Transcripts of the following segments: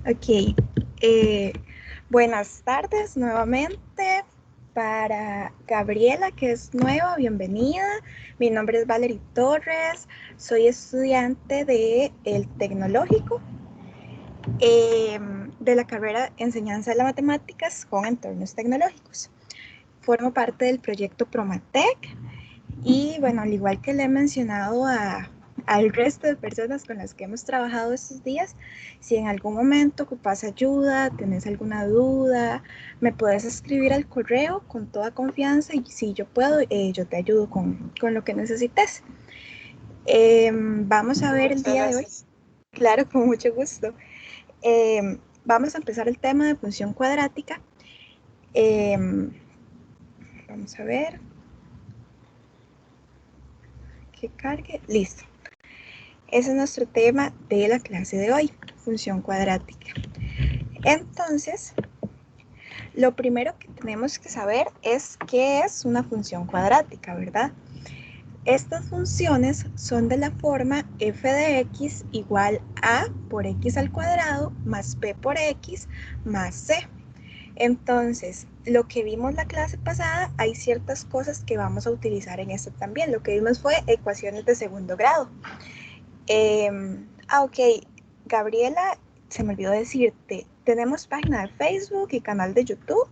Ok, eh, buenas tardes nuevamente para Gabriela, que es nueva, bienvenida. Mi nombre es Valerie Torres, soy estudiante de el Tecnológico, de la carrera Enseñanza de las Matemáticas con Entornos Tecnológicos. Formo parte del proyecto Promatec y bueno, al igual que le he mencionado al resto de personas con las que hemos trabajado estos días, si en algún momento ocupas ayuda, tenés alguna duda, me puedes escribir al correo con toda confianza y si yo puedo, yo te ayudo con lo que necesites. Vamos a ver el Muchas día de hoy. gracias. Claro, con mucho gusto. Vamos a empezar el tema de función cuadrática. Eh, Vamos a ver que cargue. Listo. Ese es nuestro tema de la clase de hoy, función cuadrática. Entonces, lo primero que tenemos que saber es qué es una función cuadrática, ¿verdad? Estas funciones son de la forma f de x igual a por x al cuadrado más p por x más c. Entonces, lo que vimos la clase pasada, hay ciertas cosas que vamos a utilizar en esto también. Lo que vimos fue ecuaciones de segundo grado. Ok, Gabriela, se me olvidó decirte, tenemos página de Facebook y canal de YouTube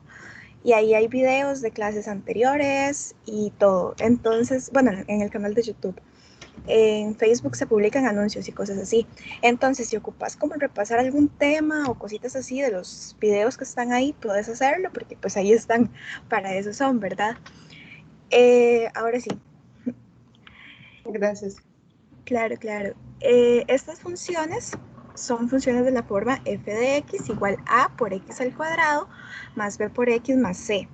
y ahí hay videos de clases anteriores y todo. Entonces, bueno, en el canal de YouTube. En Facebook se publican anuncios y cosas así. Entonces, si ocupas como repasar algún tema o cositas así de los videos que están ahí, puedes hacerlo porque pues ahí están, para eso son, ¿verdad? Ahora sí, Gracias. claro, claro. Estas funciones son funciones de la forma f de x igual a por x al cuadrado más b por x más c.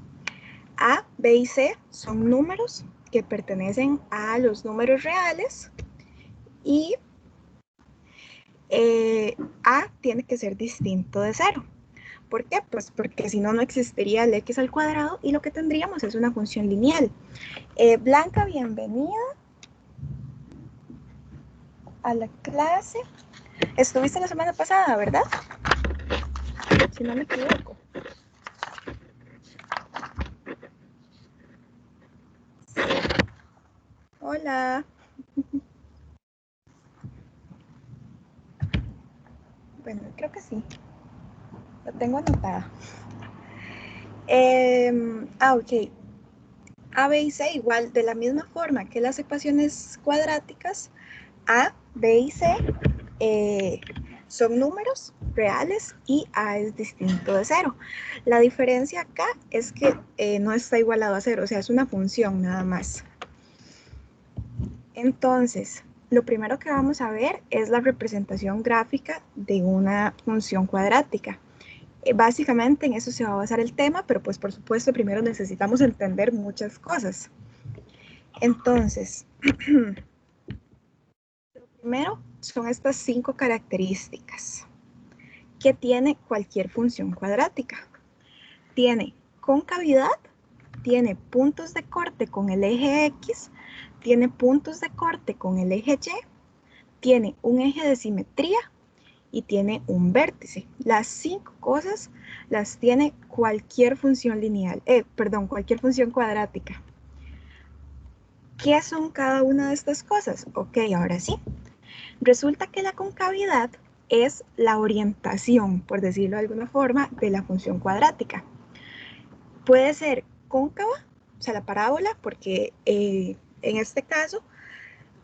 A, b y c son números que pertenecen a los números reales y a tiene que ser distinto de cero. ¿Por qué? Pues porque si no, no existiría el x al cuadrado y lo que tendríamos es una función lineal. Blanca, bienvenida a la clase. Estuviste la semana pasada, ¿verdad? Si no me equivoco. Hola. Bueno, creo que sí. Lo tengo anotada. Ok. A, B y C igual de la misma forma que las ecuaciones cuadráticas, A, B y C son números reales y A es distinto de cero. La diferencia acá es que no está igualado a cero, o sea, es una función nada más. Entonces, lo primero que vamos a ver es la representación gráfica de una función cuadrática. Básicamente en eso se va a basar el tema, pero pues por supuesto primero necesitamos entender muchas cosas. Entonces, lo primero son estas 5 características que tiene cualquier función cuadrática. Tiene concavidad, tiene puntos de corte con el eje X, tiene puntos de corte con el eje Y, tiene un eje de simetría y tiene un vértice. Las 5 cosas las tiene cualquier función lineal, cualquier función cuadrática. ¿Qué son cada una de estas cosas? Ok, ahora sí. Resulta que la concavidad es la orientación, por decirlo de alguna forma, de la función cuadrática. Puede ser cóncava, o sea, la parábola, porque en este caso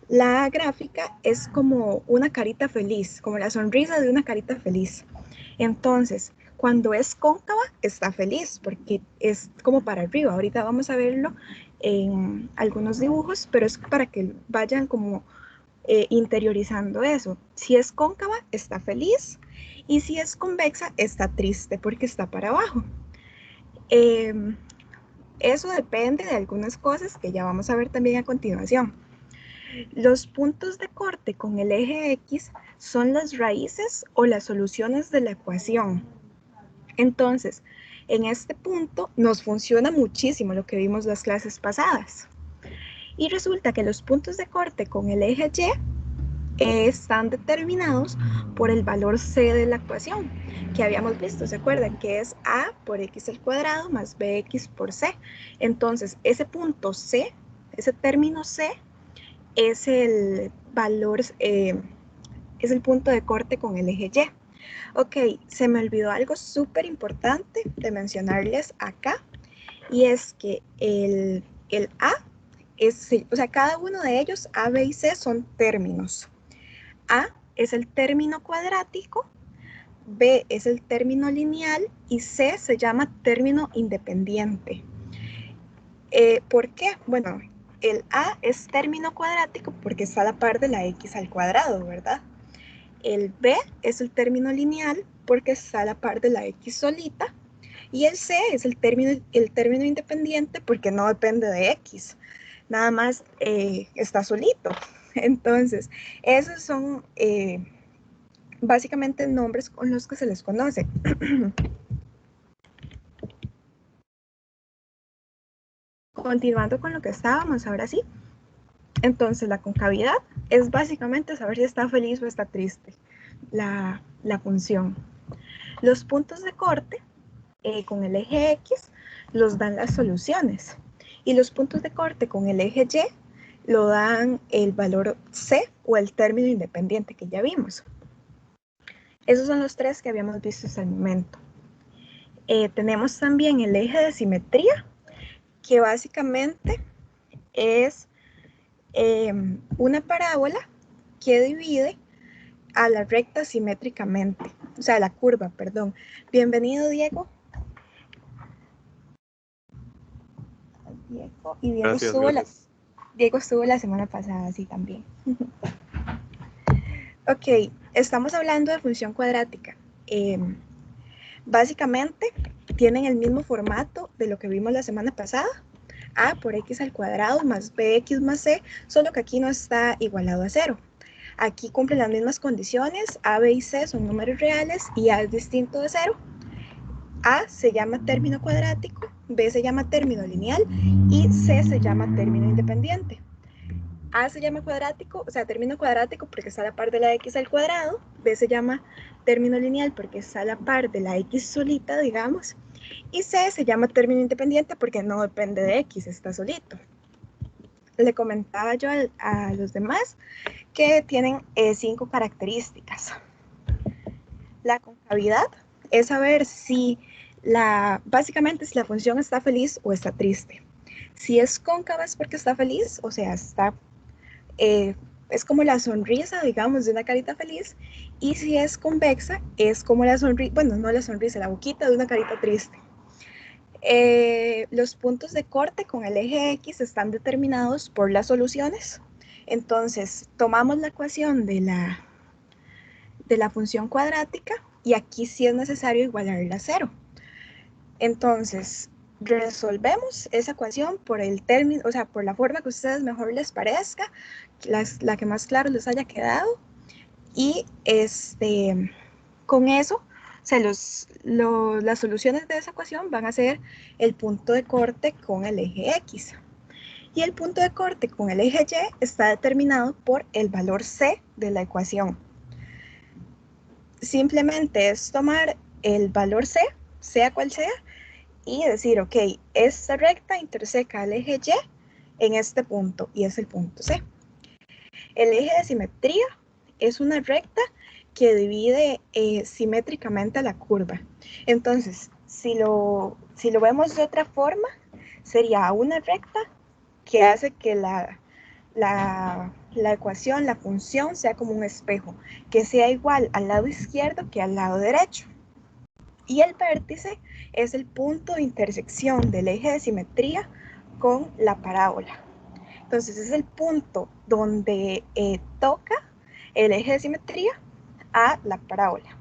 la gráfica es como una carita feliz, como la sonrisa de una carita feliz. Entonces, cuando es cóncava, está feliz porque es como para arriba. Ahorita vamos a verlo en algunos dibujos, pero es para que vayan como interiorizando eso. Si es cóncava, está feliz y si es convexa, está triste porque está para abajo. Eh, Eso depende de algunas cosas que ya vamos a ver también a continuación. Los puntos de corte con el eje X son las raíces o las soluciones de la ecuación. Entonces, en este punto nos funciona muchísimo lo que vimos las clases pasadas. Y resulta que los puntos de corte con el eje Y están determinados por el valor c de la ecuación que habíamos visto, ¿se acuerdan? Que es a por x al cuadrado más bx por c. Entonces, ese punto c, ese término c, es el valor, es el punto de corte con el eje y. Ok, se me olvidó algo súper importante de mencionarles acá, y es que el a es, o sea, cada uno de ellos, a, b y c, son términos. A es el término cuadrático, B es el término lineal y C se llama término independiente. ¿Por qué? Bueno, el A es término cuadrático porque está a la par de la x al cuadrado, ¿verdad? El B es el término lineal porque está a la par de la x solita. Y el C es el término independiente porque no depende de x. Nada más está solito. Entonces, esos son básicamente nombres con los que se les conoce. Continuando con lo que estábamos, ahora sí. Entonces, la concavidad es básicamente saber si está feliz o está triste la función. Los puntos de corte con el eje X los dan las soluciones. Y los puntos de corte con el eje Y lo dan el valor C o el término independiente que ya vimos. Esos son los tres que habíamos visto hasta el momento. Tenemos también el eje de simetría, que básicamente es una parábola que divide a la recta simétricamente, o sea, la curva, perdón. Bienvenido, Diego. Y Diego estuvo la semana pasada, sí, también. Ok, estamos hablando de función cuadrática. Básicamente, tienen el mismo formato de lo que vimos la semana pasada. A por x al cuadrado más bx más c, solo que aquí no está igualado a 0. Aquí cumplen las mismas condiciones, a, b y c son números reales y a es distinto de 0. A se llama término cuadrático, b se llama término lineal y c se llama término independiente. A se llama cuadrático, o sea, término cuadrático porque está a la par de la x al cuadrado, b se llama término lineal porque está a la par de la x solita, digamos, y C se llama término independiente porque no depende de X, está solito. Le comentaba yo a los demás que tienen 5 características. La concavidad es saber si básicamente si la función está feliz o está triste. Si es cóncava es porque está feliz, o sea, es como la sonrisa, digamos, de una carita feliz, y si es convexa, es como la sonrisa, bueno, no la sonrisa, la boquita de una carita triste. Los puntos de corte con el eje X están determinados por las soluciones. Entonces, tomamos la ecuación de la función cuadrática y aquí sí es necesario igualarla a 0. Entonces, resolvemos esa ecuación por el término, o sea, por la forma que a ustedes mejor les parezca, la que más claro les haya quedado. Y con eso, o sea, las soluciones de esa ecuación van a ser el punto de corte con el eje X. Y el punto de corte con el eje Y está determinado por el valor C de la ecuación. Simplemente es tomar el valor C, sea cual sea, y decir, ok, esta recta interseca el eje Y en este punto, y es el punto C. El eje de simetría es una recta que divide simétricamente a la curva. Entonces, si lo vemos de otra forma, sería una recta que hace que la ecuación, la función, sea como un espejo, que sea igual al lado izquierdo que al lado derecho. Y el vértice es el punto de intersección del eje de simetría con la parábola. Entonces es el punto donde toca el eje de simetría a la parábola.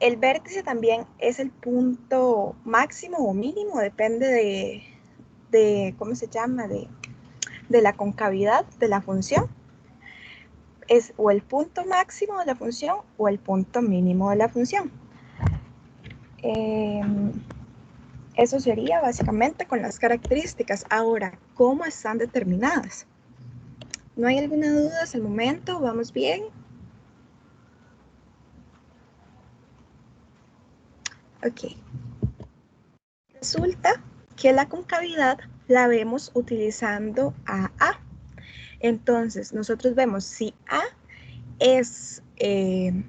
El vértice también es el punto máximo o mínimo, depende de ¿cómo se llama? De la concavidad de la función. Es o el punto máximo de la función o el punto mínimo de la función. Eso sería básicamente con las características. Ahora, ¿cómo están determinadas? ¿No hay alguna duda hasta el momento? ¿Vamos bien? Ok. Resulta que la concavidad la vemos utilizando a A. Entonces, nosotros vemos si A es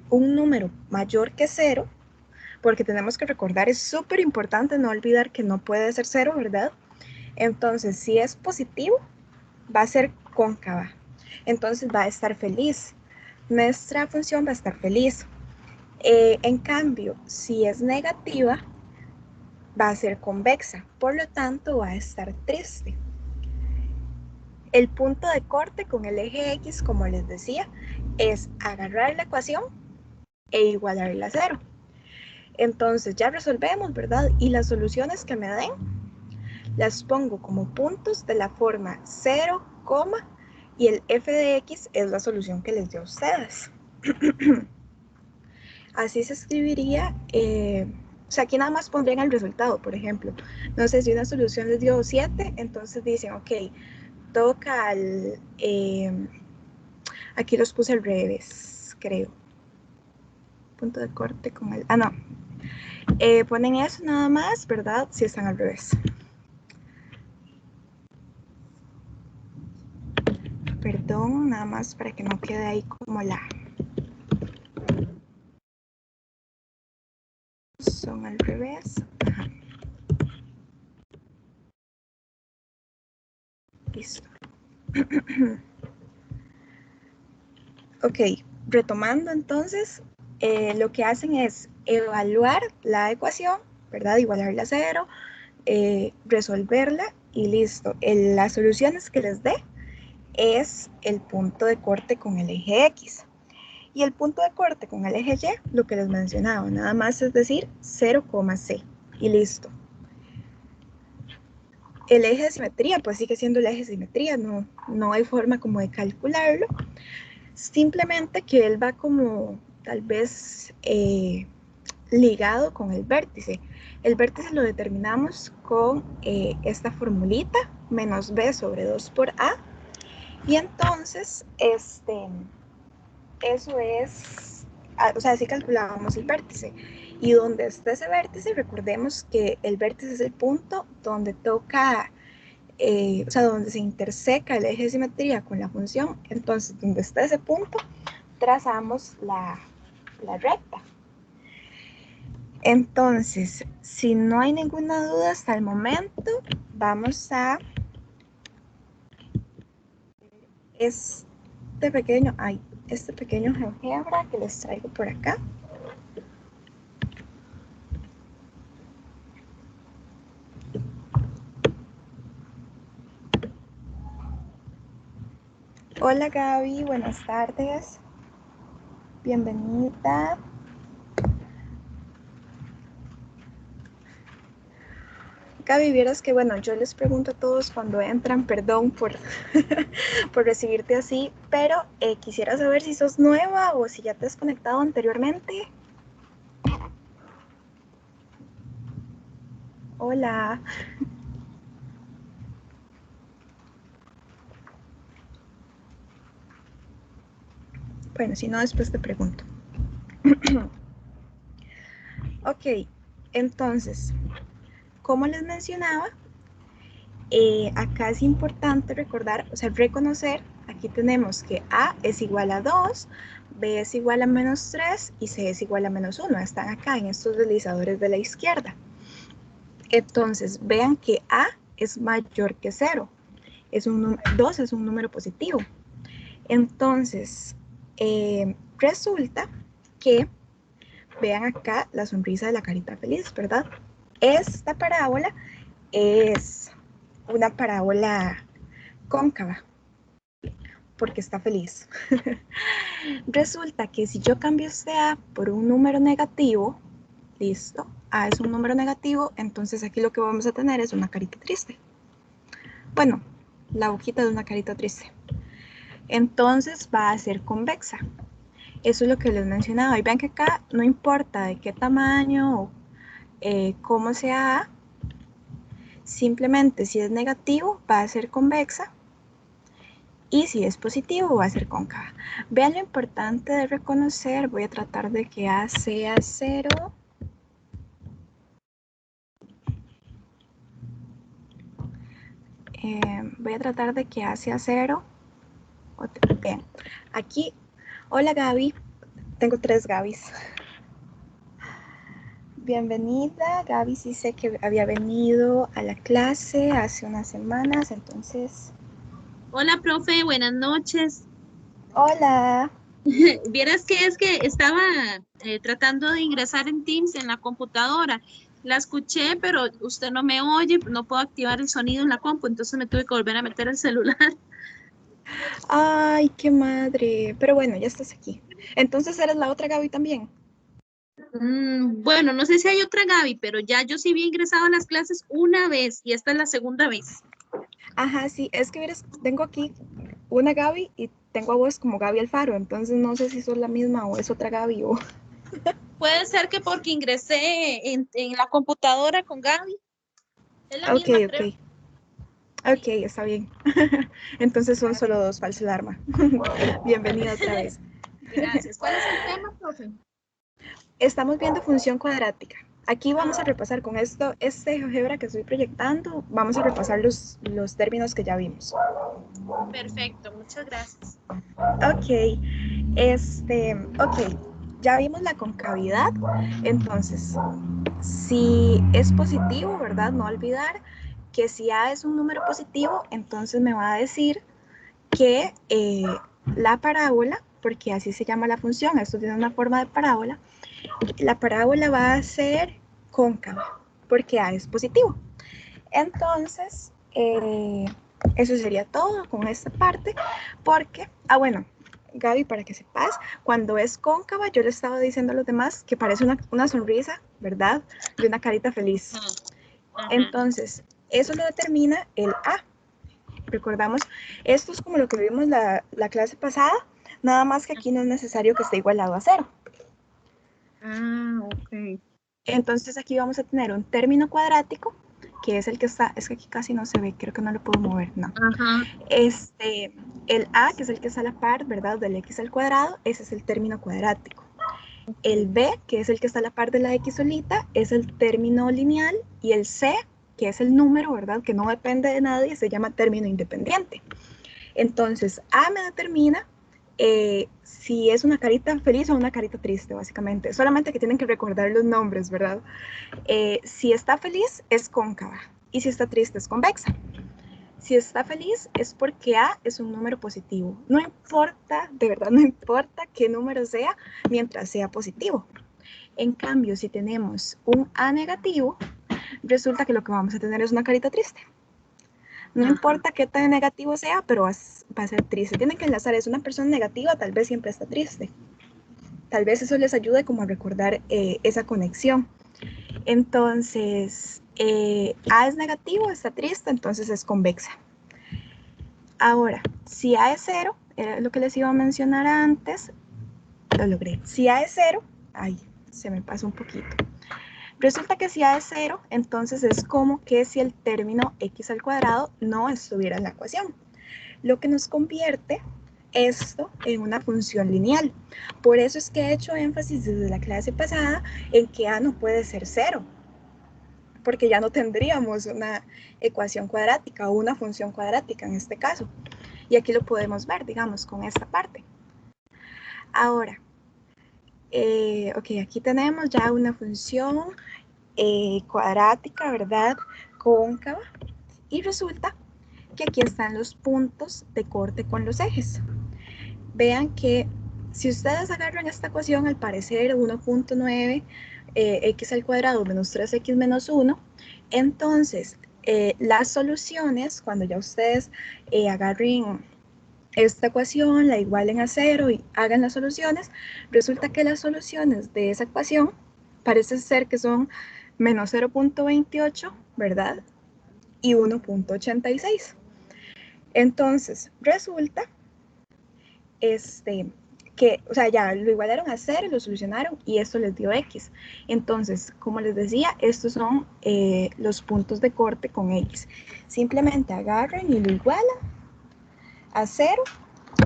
un número mayor que 0, porque tenemos que recordar, es súper importante no olvidar que no puede ser 0, ¿verdad? Entonces, si es positivo, va a ser cóncava. Entonces, va a estar feliz. Nuestra función va a estar feliz. En cambio, si es negativa, va a ser convexa. Por lo tanto, va a estar triste. El punto de corte con el eje X, como les decía, es agarrar la ecuación e igualarla a 0. Entonces ya resolvemos, ¿verdad? Y las soluciones que me den las pongo como puntos de la forma 0, y el f de x es la solución que les dio a ustedes. Así se escribiría, o sea, aquí nada más pondrían el resultado, por ejemplo. No sé si una solución les dio 7, entonces dicen, ok, toca al... aquí los puse al revés, creo. Punto de corte con el... Ah, no. Ponen eso nada más, ¿verdad? Si están al revés. Perdón, nada más para que no quede ahí como la... Son al revés. Ajá. Listo. Ok, retomando entonces, lo que hacen es evaluar la ecuación, ¿verdad? Igualarla a 0, resolverla y listo. Las soluciones que les dé es el punto de corte con el eje X. Y el punto de corte con el eje Y, lo que les mencionaba, nada más es decir 0,c y listo. El eje de simetría, pues sigue siendo el eje de simetría, no hay forma como de calcularlo. Simplemente que él va como tal vez ligado con el vértice. El vértice lo determinamos con esta formulita, menos b sobre 2 por a. Y entonces, eso es, o sea, así calculábamos el vértice. Y donde está ese vértice, recordemos que el vértice es el punto donde toca, o sea, donde se interseca el eje de simetría con la función. Entonces, donde está ese punto, trazamos la recta. Entonces, si no hay ninguna duda hasta el momento, vamos a este pequeño GeoGebra que les traigo por acá. Hola Gaby, buenas tardes. Bienvenida. Gaby, vieras que bueno, yo les pregunto a todos cuando entran, perdón por, por recibirte así, pero quisiera saber si sos nueva o si ya te has conectado anteriormente. Hola. Bueno, si no, después te pregunto. Ok, entonces, como les mencionaba, acá es importante recordar, o sea, reconocer, aquí tenemos que A es igual a 2, B es igual a menos 3 y C es igual a menos 1. Están acá en estos deslizadores de la izquierda. Entonces, vean que A es mayor que 0. 2 es un número positivo. Entonces, resulta que, vean acá la sonrisa de la carita feliz, ¿verdad? Esta parábola es una parábola cóncava, porque está feliz. Resulta que si yo cambio este A por un número negativo, listo, A es un número negativo, entonces aquí lo que vamos a tener es una carita triste. Bueno, la hojita de una carita triste. Entonces va a ser convexa. Eso es lo que les mencionaba. Y vean que acá no importa de qué tamaño o cómo sea A, simplemente si es negativo va a ser convexa Y si es positivo, va a ser cóncava. Vean lo importante de reconocer. Voy a tratar de que A sea 0. Voy a tratar de que A sea 0. Bien, aquí, hola Gaby. Tengo 3 Gabys. Bienvenida, Gaby. Sí sé que había venido a la clase hace unas semanas, entonces... Hola, profe, buenas noches. Hola. Vieras que es que estaba tratando de ingresar en Teams en la computadora. La escuché, pero usted no me oye, no puedo activar el sonido en la compu, entonces me tuve que volver a meter el celular. Ay, qué madre. Pero bueno, ya estás aquí. Entonces eres la otra Gaby también. Bueno, no sé si hay otra Gaby, pero ya yo sí había ingresado a las clases una vez y esta es la segunda vez. Ajá, sí, es que verás, tengo aquí una Gaby y tengo a vos como Gaby Alfaro, entonces no sé si sos la misma o es otra Gaby o... Puede ser que porque ingresé en la computadora con Gaby, es la Ok, misma, ok. creo. Ok, está bien. Entonces son solo dos, falsa alarma. Bienvenida otra vez. Gracias. ¿Cuál es el tema, profe? Estamos viendo función cuadrática. Aquí vamos a repasar con esto, este GeoGebra que estoy proyectando, vamos a repasar los términos que ya vimos. Perfecto, muchas gracias. Ok, ok, ya vimos la concavidad, entonces, si es positivo, ¿verdad? No olvidar que si A es un número positivo, entonces me va a decir que la parábola, porque así se llama la función, esto tiene una forma de parábola, la parábola va a ser cóncava, porque A es positivo. Entonces, eso sería todo con esta parte, porque, bueno, Gaby, para que sepas, cuando es cóncava, yo le estaba diciendo a los demás que parece una sonrisa, ¿verdad? De una carita feliz. Ajá. Entonces, eso lo determina el A. Recordamos, esto es como lo que vimos la clase pasada, nada más que aquí no es necesario que esté igualado a 0. Ah, ok. Entonces aquí vamos a tener un término cuadrático, que es el que está, es que aquí casi no se ve, creo que no lo puedo mover, no. Ajá. El A, que es el que está a la par, ¿verdad? Del X al cuadrado, ese es el término cuadrático. El B, que es el que está a la par de la X solita, es el término lineal. Y el C, que es el número, ¿verdad? Que no depende de nadie, se llama término independiente. Entonces, A me determina si es una carita feliz o una carita triste, básicamente. Solamente que tienen que recordar los nombres, ¿verdad? Si está feliz, es cóncava. Y si está triste, es convexa. Si está feliz, es porque A es un número positivo. No importa, de verdad, no importa qué número sea, mientras sea positivo. En cambio, si tenemos un A negativo, resulta que lo que vamos a tener es una carita triste. No Ajá. importa qué tan negativo sea, pero va a ser triste. Tienen que enlazar, es una persona negativa, tal vez siempre está triste. Tal vez eso les ayude como a recordar esa conexión. Entonces, A es negativo, está triste, entonces es convexa. Ahora, si A es 0, era lo que les iba a mencionar antes, lo logré. Si A es 0, ay, se me pasó un poquito. Resulta que si A es 0, entonces es como que si el término x al cuadrado no estuviera en la ecuación, lo que nos convierte esto en una función lineal. Por eso es que he hecho énfasis desde la clase pasada en que A no puede ser 0, porque ya no tendríamos una ecuación cuadrática o una función cuadrática en este caso. Y aquí lo podemos ver, digamos, con esta parte. Ahora, ok, aquí tenemos ya una función cuadrática, ¿verdad? Cóncava. Y resulta que aquí están los puntos de corte con los ejes. Vean que si ustedes agarran esta ecuación, al parecer 1.9 x al cuadrado menos 3x menos 1, entonces las soluciones, cuando ya ustedes agarren esta ecuación, la igualen a 0 y hagan las soluciones, resulta que las soluciones de esa ecuación parece ser que son menos 0.28, ¿verdad? Y 1.86. Entonces, resulta que, o sea, ya lo igualaron a 0, lo solucionaron y esto les dio X. Entonces, como les decía, estos son los puntos de corte con X. Simplemente agarren y lo igualan a 0,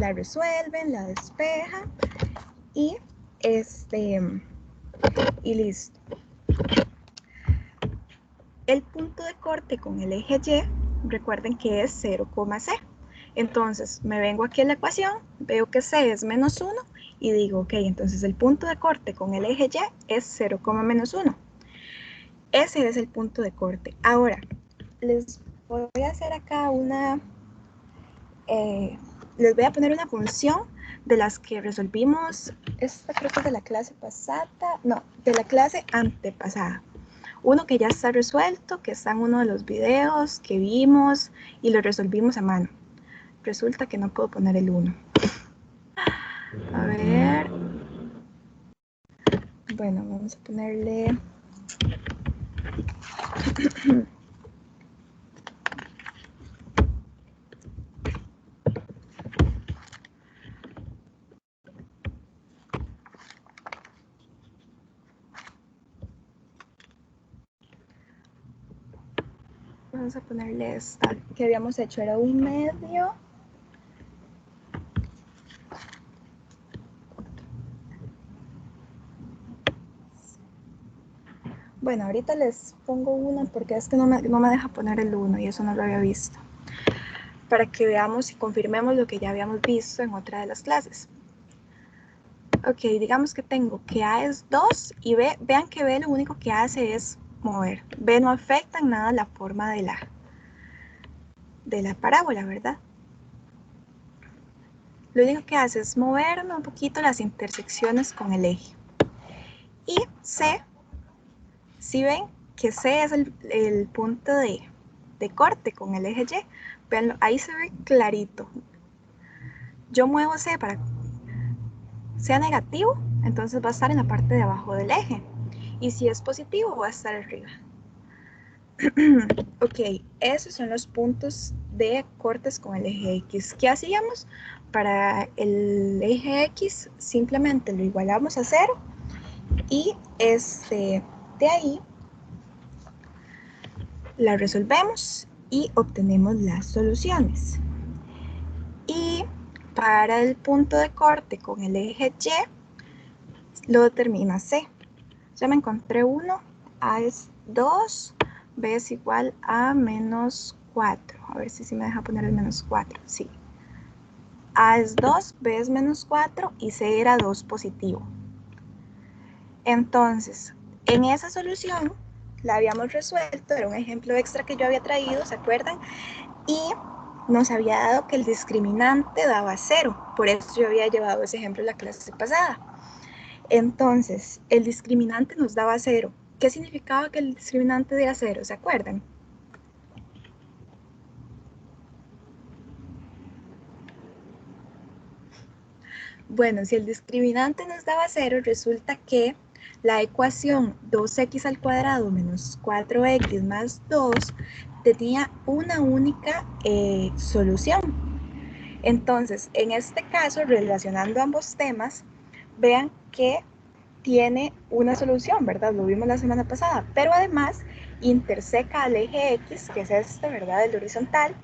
la resuelven, la despejan y listo. El punto de corte con el eje Y, recuerden que es 0,c. Entonces, me vengo aquí a la ecuación, veo que c es menos 1 y digo, ok, entonces el punto de corte con el eje Y es 0, menos 1. Ese es el punto de corte. Ahora, les voy a hacer acá les voy a poner una función de las que resolvimos, esta creo que es de la clase pasada, no, de la clase antepasada. Uno que ya está resuelto, que está en uno de los videos que vimos y lo resolvimos a mano. Resulta que no puedo poner el 1. A ver. Bueno, vamos a ponerle... Vamos a ponerle esta que habíamos hecho, era 1/2. Bueno, ahorita les pongo una porque es que no me deja poner el 1 y eso no lo había visto. Para que veamos y confirmemos lo que ya habíamos visto en otra de las clases. Ok, digamos que tengo que A es 2 y B, vean que B lo único que hace es mover. B no afecta en nada la forma de la parábola, ¿verdad? Lo único que hace es moverme un poquito las intersecciones con el eje. Y C, si ven que C es el punto de corte con el eje Y, veanlo, ahí se ve clarito. Yo muevo C para que sea negativo, entonces va a estar en la parte de abajo del eje. Y si es positivo, va a estar arriba. Ok, esos son los puntos de cortes con el eje X. ¿Qué hacíamos? Para el eje X simplemente lo igualamos a 0 y de ahí la resolvemos y obtenemos las soluciones. Y para el punto de corte con el eje Y lo determina C. Ya me encontré uno, A es 2, B es igual a menos 4. A ver si me deja poner el menos 4. Sí. A es 2, B es menos 4 y C era 2 positivo. Entonces, en esa solución la habíamos resuelto, era un ejemplo extra que yo había traído, ¿se acuerdan? Y nos había dado que el discriminante daba 0. Por eso yo había llevado ese ejemplo en la clase pasada. Entonces, el discriminante nos daba 0. ¿Qué significaba que el discriminante diera 0? ¿Se acuerdan? Bueno, si el discriminante nos daba 0, resulta que la ecuación 2x al cuadrado menos 4x más 2 tenía una única solución. Entonces, en este caso, relacionando ambos temas, vean que tiene una solución, ¿verdad? Lo vimos la semana pasada, pero además interseca al eje X, que es este, ¿verdad? El horizontal,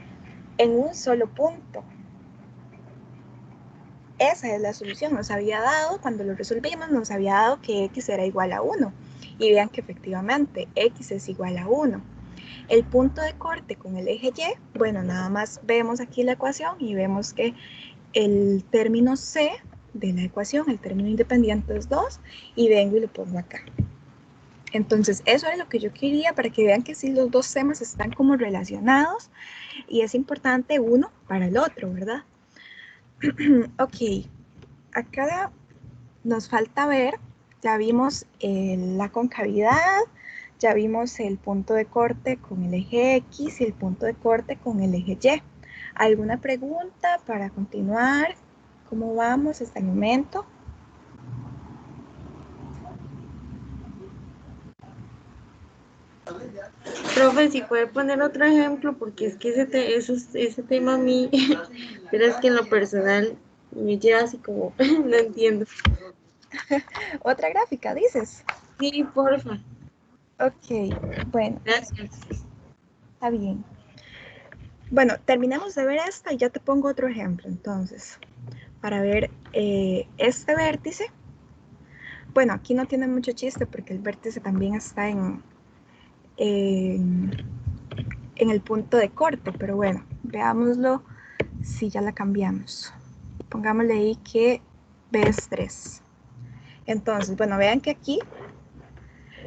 en un solo punto. Esa es la solución, nos había dado, cuando lo resolvimos, nos había dado que X era igual a 1. Y vean que efectivamente X es igual a 1. El punto de corte con el eje Y, bueno, nada más vemos aquí la ecuación y vemos que el término C de la ecuación, el término independiente es 2, y vengo y lo pongo acá. Entonces, eso es lo que yo quería para que vean que sí los dos temas están como relacionados y es importante uno para el otro, ¿verdad? Ok, acá nos falta ver, ya vimos la concavidad, ya vimos el punto de corte con el eje X y el punto de corte con el eje Y. ¿Alguna pregunta para continuar? ¿Cómo vamos hasta el momento? Profe, si puede poner otro ejemplo, porque es que ese tema a mí, pero es que en lo personal me lleva así como, no entiendo. Otra gráfica, dices. Sí, porfa. Ok, bueno, Gracias. está bien. Bueno, terminemos de ver esta y ya te pongo otro ejemplo. Entonces, para ver este vértice, bueno, aquí no tiene mucho chiste porque el vértice también está en el punto de corte, pero bueno, veámoslo si ya la cambiamos. Pongámosle ahí que B es 3. Entonces, bueno, vean que aquí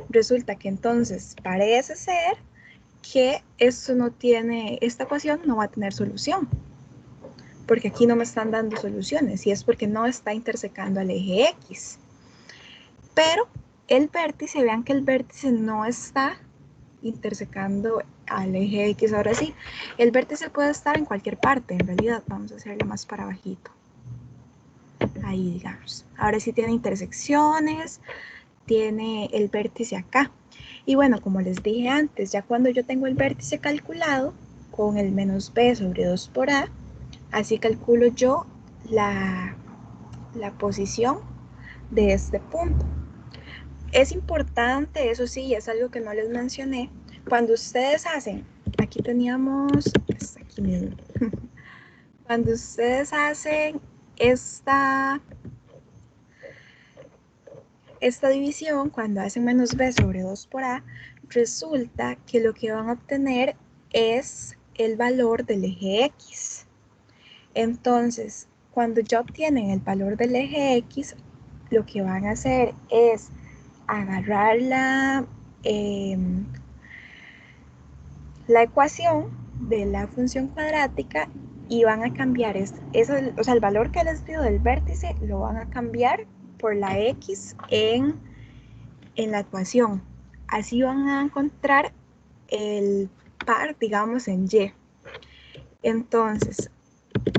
resulta que entonces parece ser que esto no tiene, esta ecuación no va a tener solución, porque aquí no me están dando soluciones y es porque no está intersecando al eje X. Pero el vértice, vean que el vértice no está intersecando al eje X. Ahora sí, el vértice puede estar en cualquier parte, en realidad vamos a hacerlo más para abajito. Ahí, digamos. Ahora sí tiene intersecciones, tiene el vértice acá. Y bueno, como les dije antes, ya cuando yo tengo el vértice calculado con el menos b sobre 2 por a, así calculo yo la posición de este punto. Es importante, eso sí, es algo que no les mencioné, cuando ustedes hacen, aquí teníamos, aquí mismo, cuando ustedes hacen esta división, cuando hacen menos b sobre 2 por a, resulta que lo que van a obtener es el valor del eje X. Entonces, cuando ya obtienen el valor del eje X, lo que van a hacer es agarrar la ecuación de la función cuadrática y van a cambiar o sea, el valor que les dio del vértice lo van a cambiar por la X en la ecuación. Así van a encontrar el par, digamos, en Y. Entonces,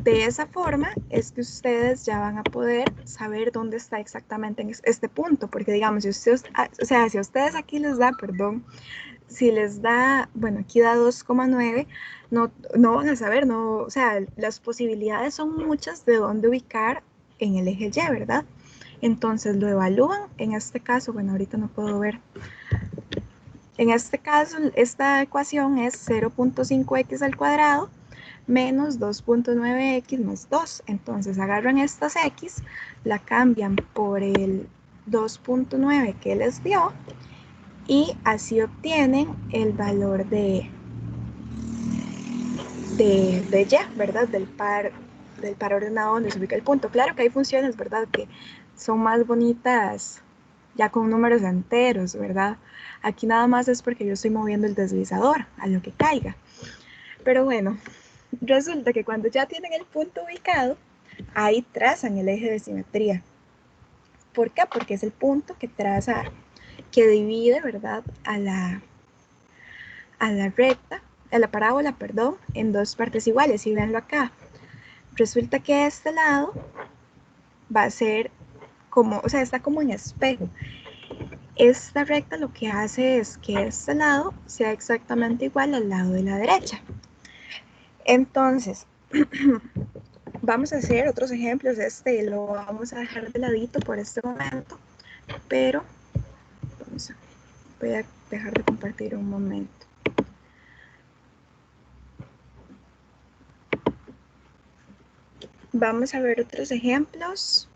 de esa forma es que ustedes ya van a poder saber dónde está exactamente en este punto, porque digamos, si ustedes, si a ustedes aquí les da, perdón, si les da, bueno, aquí da 2,9, no van a saber, no, o sea, las posibilidades son muchas de dónde ubicar en el eje Y, ¿verdad? Entonces lo evalúan, en este caso, bueno, ahorita no puedo ver. En este caso, esta ecuación es 0.5x al cuadrado menos 2.9x más 2. Entonces agarran estas x, la cambian por el 2.9 que les dio y así obtienen el valor de Y, ¿verdad? Del par ordenado donde se ubica el punto. Claro que hay funciones, ¿verdad? Que son más bonitas ya con números enteros, ¿verdad? Aquí nada más es porque yo estoy moviendo el deslizador a lo que caiga. Pero bueno, resulta que cuando ya tienen el punto ubicado, ahí trazan el eje de simetría. ¿Por qué? Porque es el punto que traza, que divide, ¿verdad? A la recta, a la parábola, perdón, en dos partes iguales. Y véanlo acá. Resulta que este lado va a ser como, o sea, está como en espejo. Esta recta lo que hace es que este lado sea exactamente igual al lado de la derecha. Entonces, vamos a hacer otros ejemplos. Este lo vamos a dejar de ladito por este momento, pero voy a dejar de compartir un momento. Vamos a ver otros ejemplos.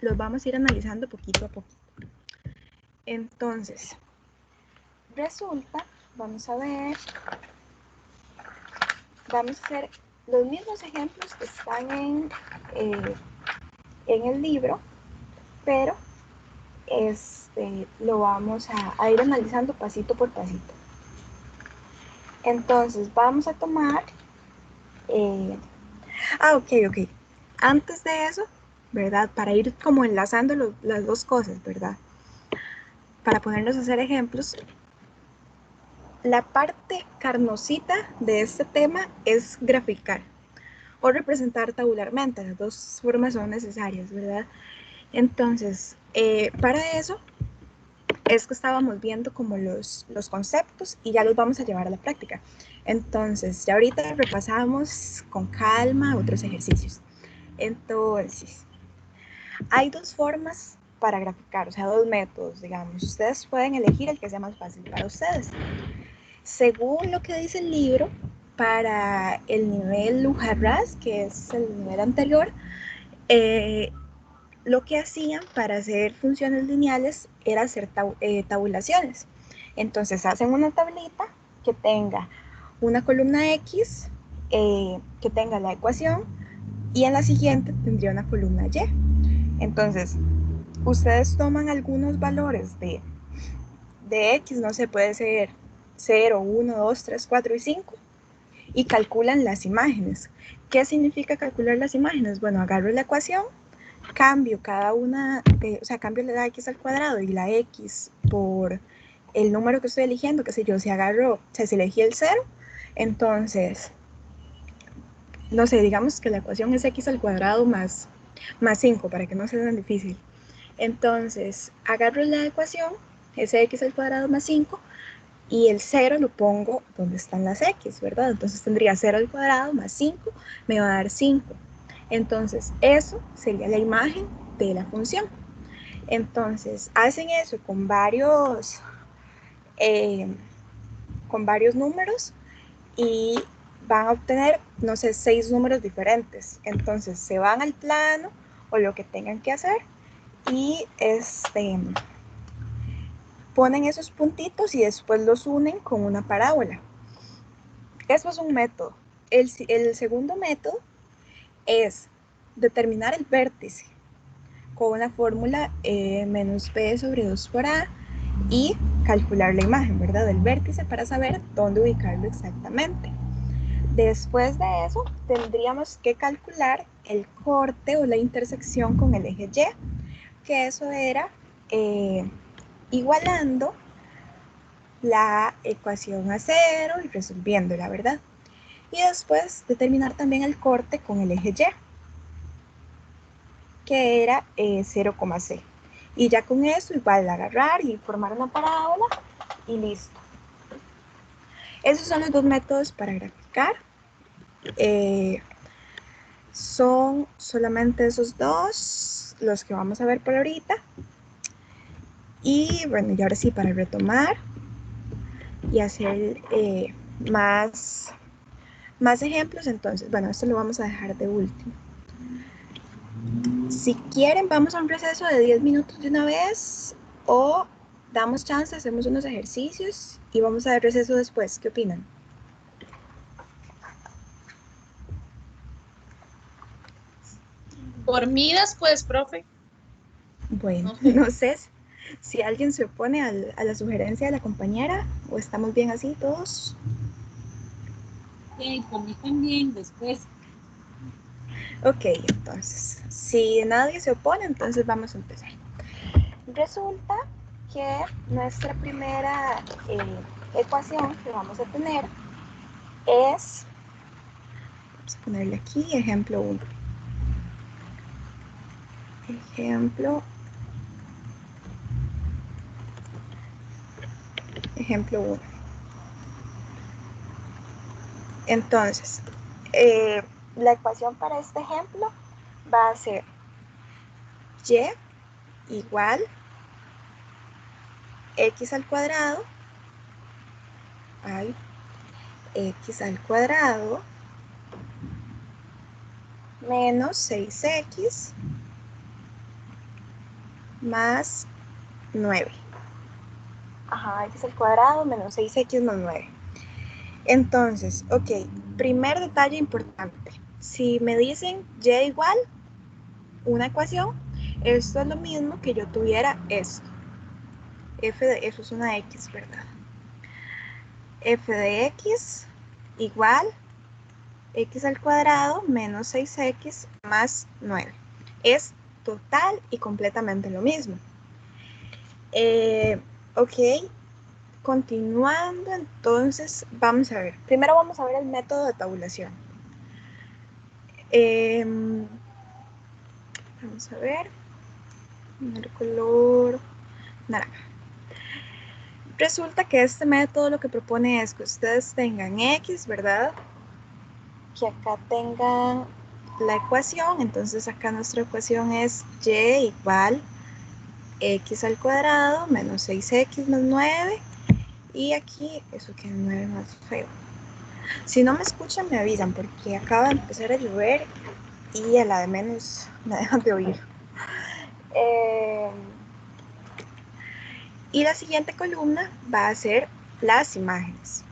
Los vamos a ir analizando poquito a poquito. Entonces, resulta, vamos a ver, vamos a hacer los mismos ejemplos que están en el libro, pero lo vamos a ir analizando pasito por pasito. Entonces, vamos a tomar, ok. Antes de eso, ¿verdad? Para ir como enlazando las dos cosas, ¿verdad? Para ponernos a hacer ejemplos, la parte carnosita de este tema es graficar o representar tabularmente. Las dos formas son necesarias, ¿verdad? Entonces, para eso es que estábamos viendo como los conceptos y ya los vamos a llevar a la práctica. Entonces, ya ahorita repasamos con calma otros ejercicios. Entonces, hay dos formas para graficar, o sea, dos métodos, digamos. Ustedes pueden elegir el que sea más fácil para ustedes. Según lo que dice el libro, para el nivel Lujarras, que es el nivel anterior, lo que hacían para hacer funciones lineales era hacer tabulaciones. Entonces hacen una tablita que tenga una columna X, que tenga la ecuación, y en la siguiente tendría una columna Y. Entonces, ustedes toman algunos valores de X, no sé, puede ser 0, 1, 2, 3, 4 y 5, y calculan las imágenes. ¿Qué significa calcular las imágenes? Bueno, agarro la ecuación, cambio cada una, cambio la X al cuadrado y la X por el número que estoy eligiendo, qué sé yo, si elegí el 0, entonces, no sé, digamos que la ecuación es X al cuadrado más 5, para que no sea tan difícil. Entonces, agarro la ecuación, es X al cuadrado más 5, y el 0 lo pongo donde están las X, ¿verdad? Entonces tendría 0 al cuadrado más 5, me va a dar 5. Entonces, eso sería la imagen de la función. Entonces, hacen eso con varios números y van a obtener, no sé, 6 números diferentes. Entonces, se van al plano o lo que tengan que hacer y ponen esos puntitos y después los unen con una parábola. Eso es un método. El segundo método es determinar el vértice con una fórmula menos b sobre 2 por a y calcular la imagen, ¿verdad? Del vértice para saber dónde ubicarlo exactamente. Después de eso, tendríamos que calcular el corte o la intersección con el eje Y, que eso era igualando la ecuación a 0 y resolviéndola, ¿verdad? Y después determinar también el corte con el eje Y, que era 0,c. Y ya con eso igual agarrar y formar una parábola y listo. Esos son los dos métodos para graficar. Son solamente esos dos los que vamos a ver por ahorita. Y bueno, y ahora sí, para retomar y hacer más ejemplos, entonces, bueno, esto lo vamos a dejar de último. Si quieren, vamos a un receso de 10 minutos de una vez o damos chance, hacemos unos ejercicios y vamos a dar receso después. ¿Qué opinan? Por mí después, profe. Bueno, no sé si alguien se opone a la sugerencia de la compañera o estamos bien así todos. Sí, por mí también después. Ok, entonces, si nadie se opone, entonces vamos a empezar. Resulta que nuestra primera ecuación que vamos a tener es, vamos a ponerle aquí, ejemplo 1. Ejemplo 1. Entonces, la ecuación para este ejemplo va a ser y igual x al cuadrado, x al cuadrado menos 6x más 9. X al cuadrado menos 6x más 9. Entonces, ok, primer detalle importante. Si me dicen y igual una ecuación, esto es lo mismo que yo tuviera esto. F de eso es una x, ¿verdad? F de x igual x al cuadrado menos 6x más 9. Es total y completamente lo mismo. Ok, continuando, entonces vamos a ver. Primero vamos a ver el método de tabulación. Vamos a ver. El color naranja. Resulta que este método lo que propone es que ustedes tengan x, ¿verdad? Que acá tengan la ecuación, entonces acá nuestra ecuación es y igual x al cuadrado menos 6x más 9. Y aquí eso queda 9 más feo. Si no me escuchan, me avisan porque acaba de empezar a llover y a la de menos me dejan de oír. Y la siguiente columna va a ser las imágenes.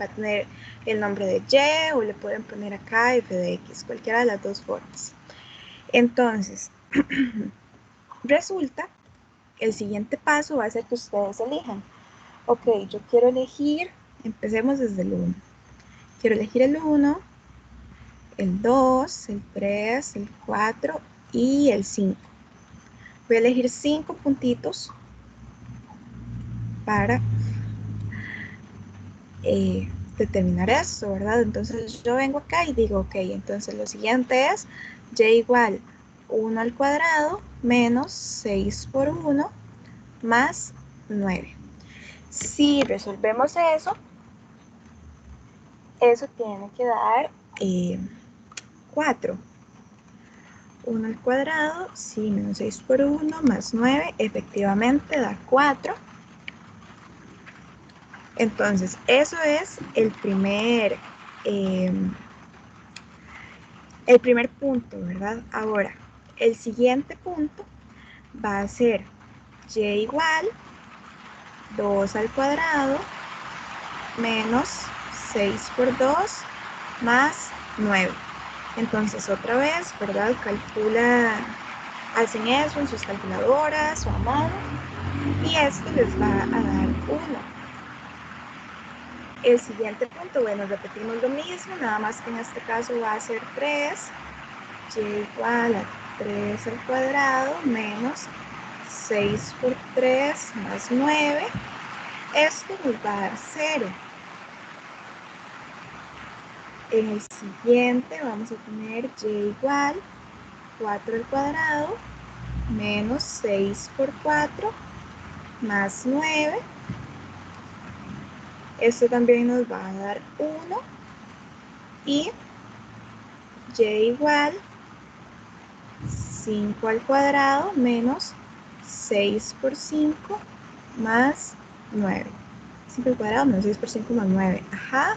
Va a tener el nombre de Y o le pueden poner acá f de x, cualquiera de las dos formas. Entonces, resulta que el siguiente paso va a ser que ustedes elijan. Ok, yo quiero elegir, empecemos desde el 1. Quiero elegir el 1, el 2, el 3, el 4 y el 5. Voy a elegir 5 puntitos para determinar esto, ¿verdad? Entonces yo vengo acá y digo, ok, entonces lo siguiente es y igual 1 al cuadrado menos 6 por 1 más 9. Si resolvemos eso tiene que dar 4. 1 al cuadrado, sí, menos 6 por 1 más 9, efectivamente da 4. Entonces, eso es el primer punto, ¿verdad? Ahora, el siguiente punto va a ser y igual 2 al cuadrado menos 6 por 2 más 9. Entonces, otra vez, ¿verdad? Hacen eso en sus calculadoras o a mano y esto les va a dar 1. El siguiente punto, bueno, repetimos lo mismo, nada más que en este caso va a ser 3, y igual a 3 al cuadrado menos 6 por 3 más 9. Esto nos va a dar 0. En el siguiente vamos a tener y igual 4 al cuadrado menos 6 por 4 más 9. Esto también nos va a dar 1. Y igual 5 al cuadrado menos 6 por 5 más 9. 5 al cuadrado menos 6 por 5 más 9. Ajá.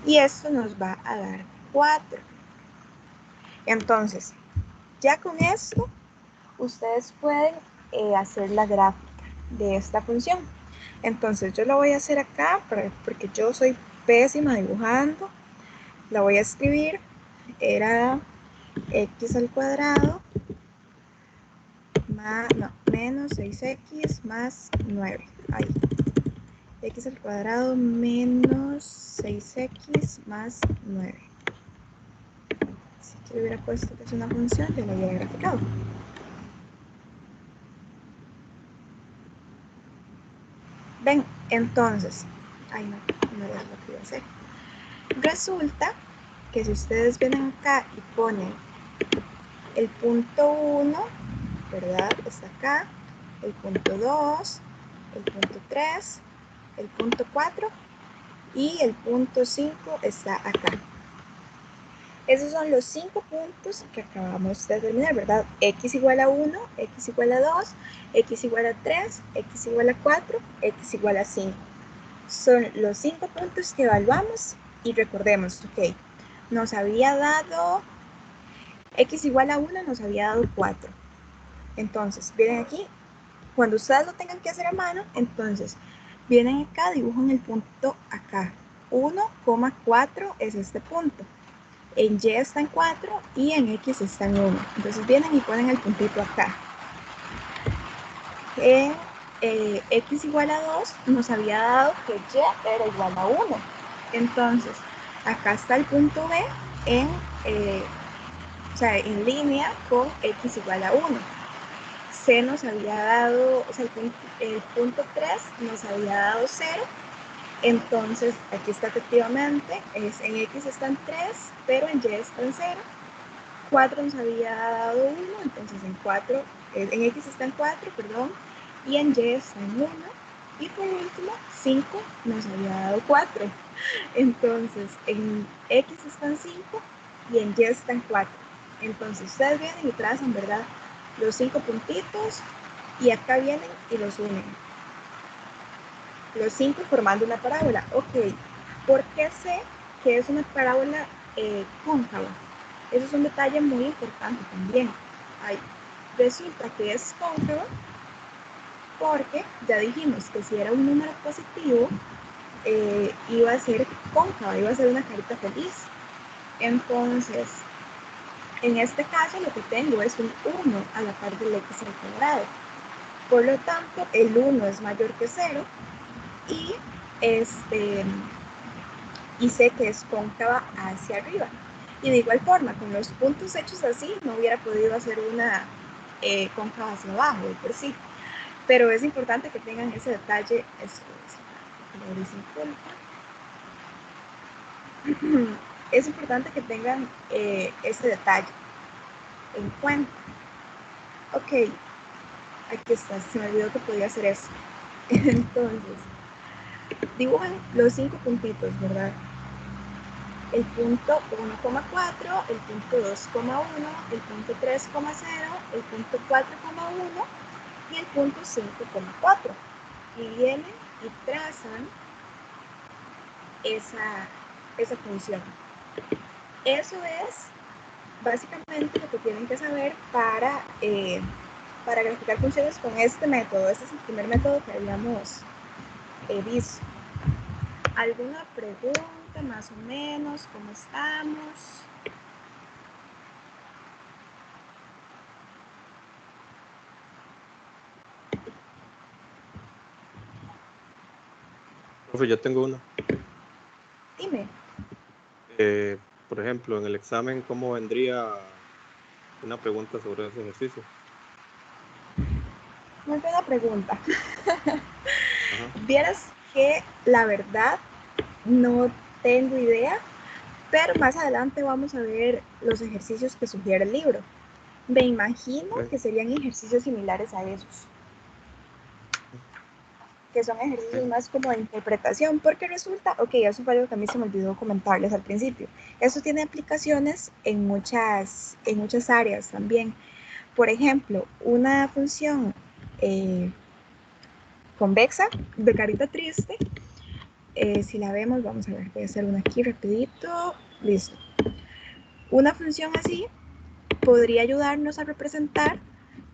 Y esto nos va a dar 4. Entonces, ya con esto, ustedes pueden hacer la gráfica de esta función. Entonces, yo lo voy a hacer acá porque yo soy pésima dibujando. La voy a escribir. Era x al cuadrado menos 6x más 9. Ahí. X al cuadrado menos 6x más 9. Si yo le hubiera puesto que es una función, yo lo hubiera graficado. Ven, entonces, ay no es lo que iba a hacer. Resulta que si ustedes vienen acá y ponen el punto 1, ¿verdad? Está acá, el punto 2, el punto 3, el punto 4 y el punto 5 está acá. Esos son los 5 puntos que acabamos de determinar, ¿verdad? X igual a 1, X igual a 2, X igual a 3, X igual a 4, X igual a 5. Son los 5 puntos que evaluamos y recordemos, ok, nos había dado, X igual a 1 nos había dado 4. Entonces, vienen aquí, cuando ustedes lo tengan que hacer a mano, entonces, vienen acá, dibujan el punto acá. 1,4 es este punto. En Y está en 4 y en X está en 1. Entonces vienen y ponen el puntito acá. En X igual a 2 nos había dado que Y era igual a 1. Entonces, acá está el punto B en línea con X igual a 1. C nos había dado, o sea, el punto 3 nos había dado 0. Entonces, aquí está efectivamente, en X está en 3, pero en Y está en 0. 4 nos había dado 1, entonces en X está en 4, perdón, y en Y está en 1. Y por último, 5 nos había dado 4. Entonces, en X está en 5 y en Y está en 4. Entonces, ustedes vienen y trazan, ¿verdad? Los 5 puntitos y acá vienen y los unen. Los 5 formando una parábola. Ok, ¿por qué sé que es una parábola cóncava? Eso es un detalle muy importante también. Resulta que es cóncava porque ya dijimos que si era un número positivo, iba a ser cóncava, iba a ser una carita feliz. Entonces, en este caso lo que tengo es un 1 a la par del x al cuadrado. Por lo tanto, el 1 es mayor que 0 y sé que es cóncava hacia arriba. Y de igual forma, con los puntos hechos así, no hubiera podido hacer una cóncava hacia abajo de por sí. Pero es importante que tengan ese detalle. Es importante que tengan ese detalle en cuenta. Ok, aquí está, se me olvidó que podía hacer eso. Entonces, dibujan los 5 puntitos, ¿verdad? El punto 1,4, el punto 2,1, el punto 3,0, el punto 4,1 y el punto 5,4. Y vienen y trazan esa función. Eso es básicamente lo que tienen que saber para graficar funciones con este método. Este es el primer método que habíamos visto. ¿Alguna pregunta más o menos? ¿Cómo estamos? Profe, yo tengo una. Dime. Por ejemplo, en el examen, ¿cómo vendría una pregunta sobre ese ejercicio? Muy buena pregunta. Ajá. Vieras que la verdad no tengo idea, pero más adelante vamos a ver los ejercicios que sugiere el libro. Me imagino que serían ejercicios similares a esos, que son ejercicios más como de interpretación, porque resulta, ok, eso fue algo que a mí se me olvidó comentarles al principio, eso tiene aplicaciones en muchas áreas también. Por ejemplo, una función convexa de carita triste, si la vemos, vamos a ver, voy a hacer una aquí rapidito, listo. Una función así podría ayudarnos a representar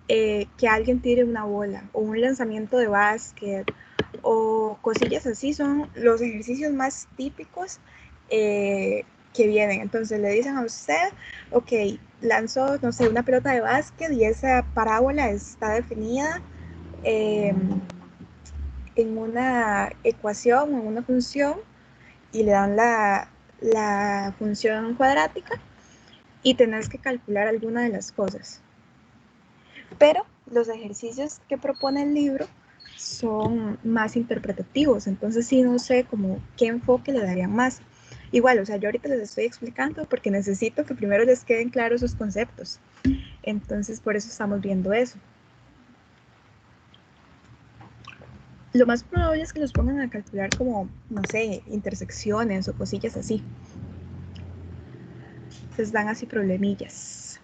que alguien tire una bola o un lanzamiento de básquet o cosillas así. Son los ejercicios más típicos que vienen. Entonces le dicen a usted, ok, lanzó, no sé, una pelota de básquet y esa parábola está definida en una ecuación o en una función y le dan la función cuadrática y tenés que calcular alguna de las cosas. Pero los ejercicios que propone el libro son más interpretativos, entonces sí no sé como qué enfoque le darían más. Igual, o sea, yo ahorita les estoy explicando porque necesito que primero les queden claros sus conceptos. Entonces, por eso estamos viendo eso. Lo más probable es que los pongan a calcular como, no sé, intersecciones o cosillas así. Entonces dan así problemillas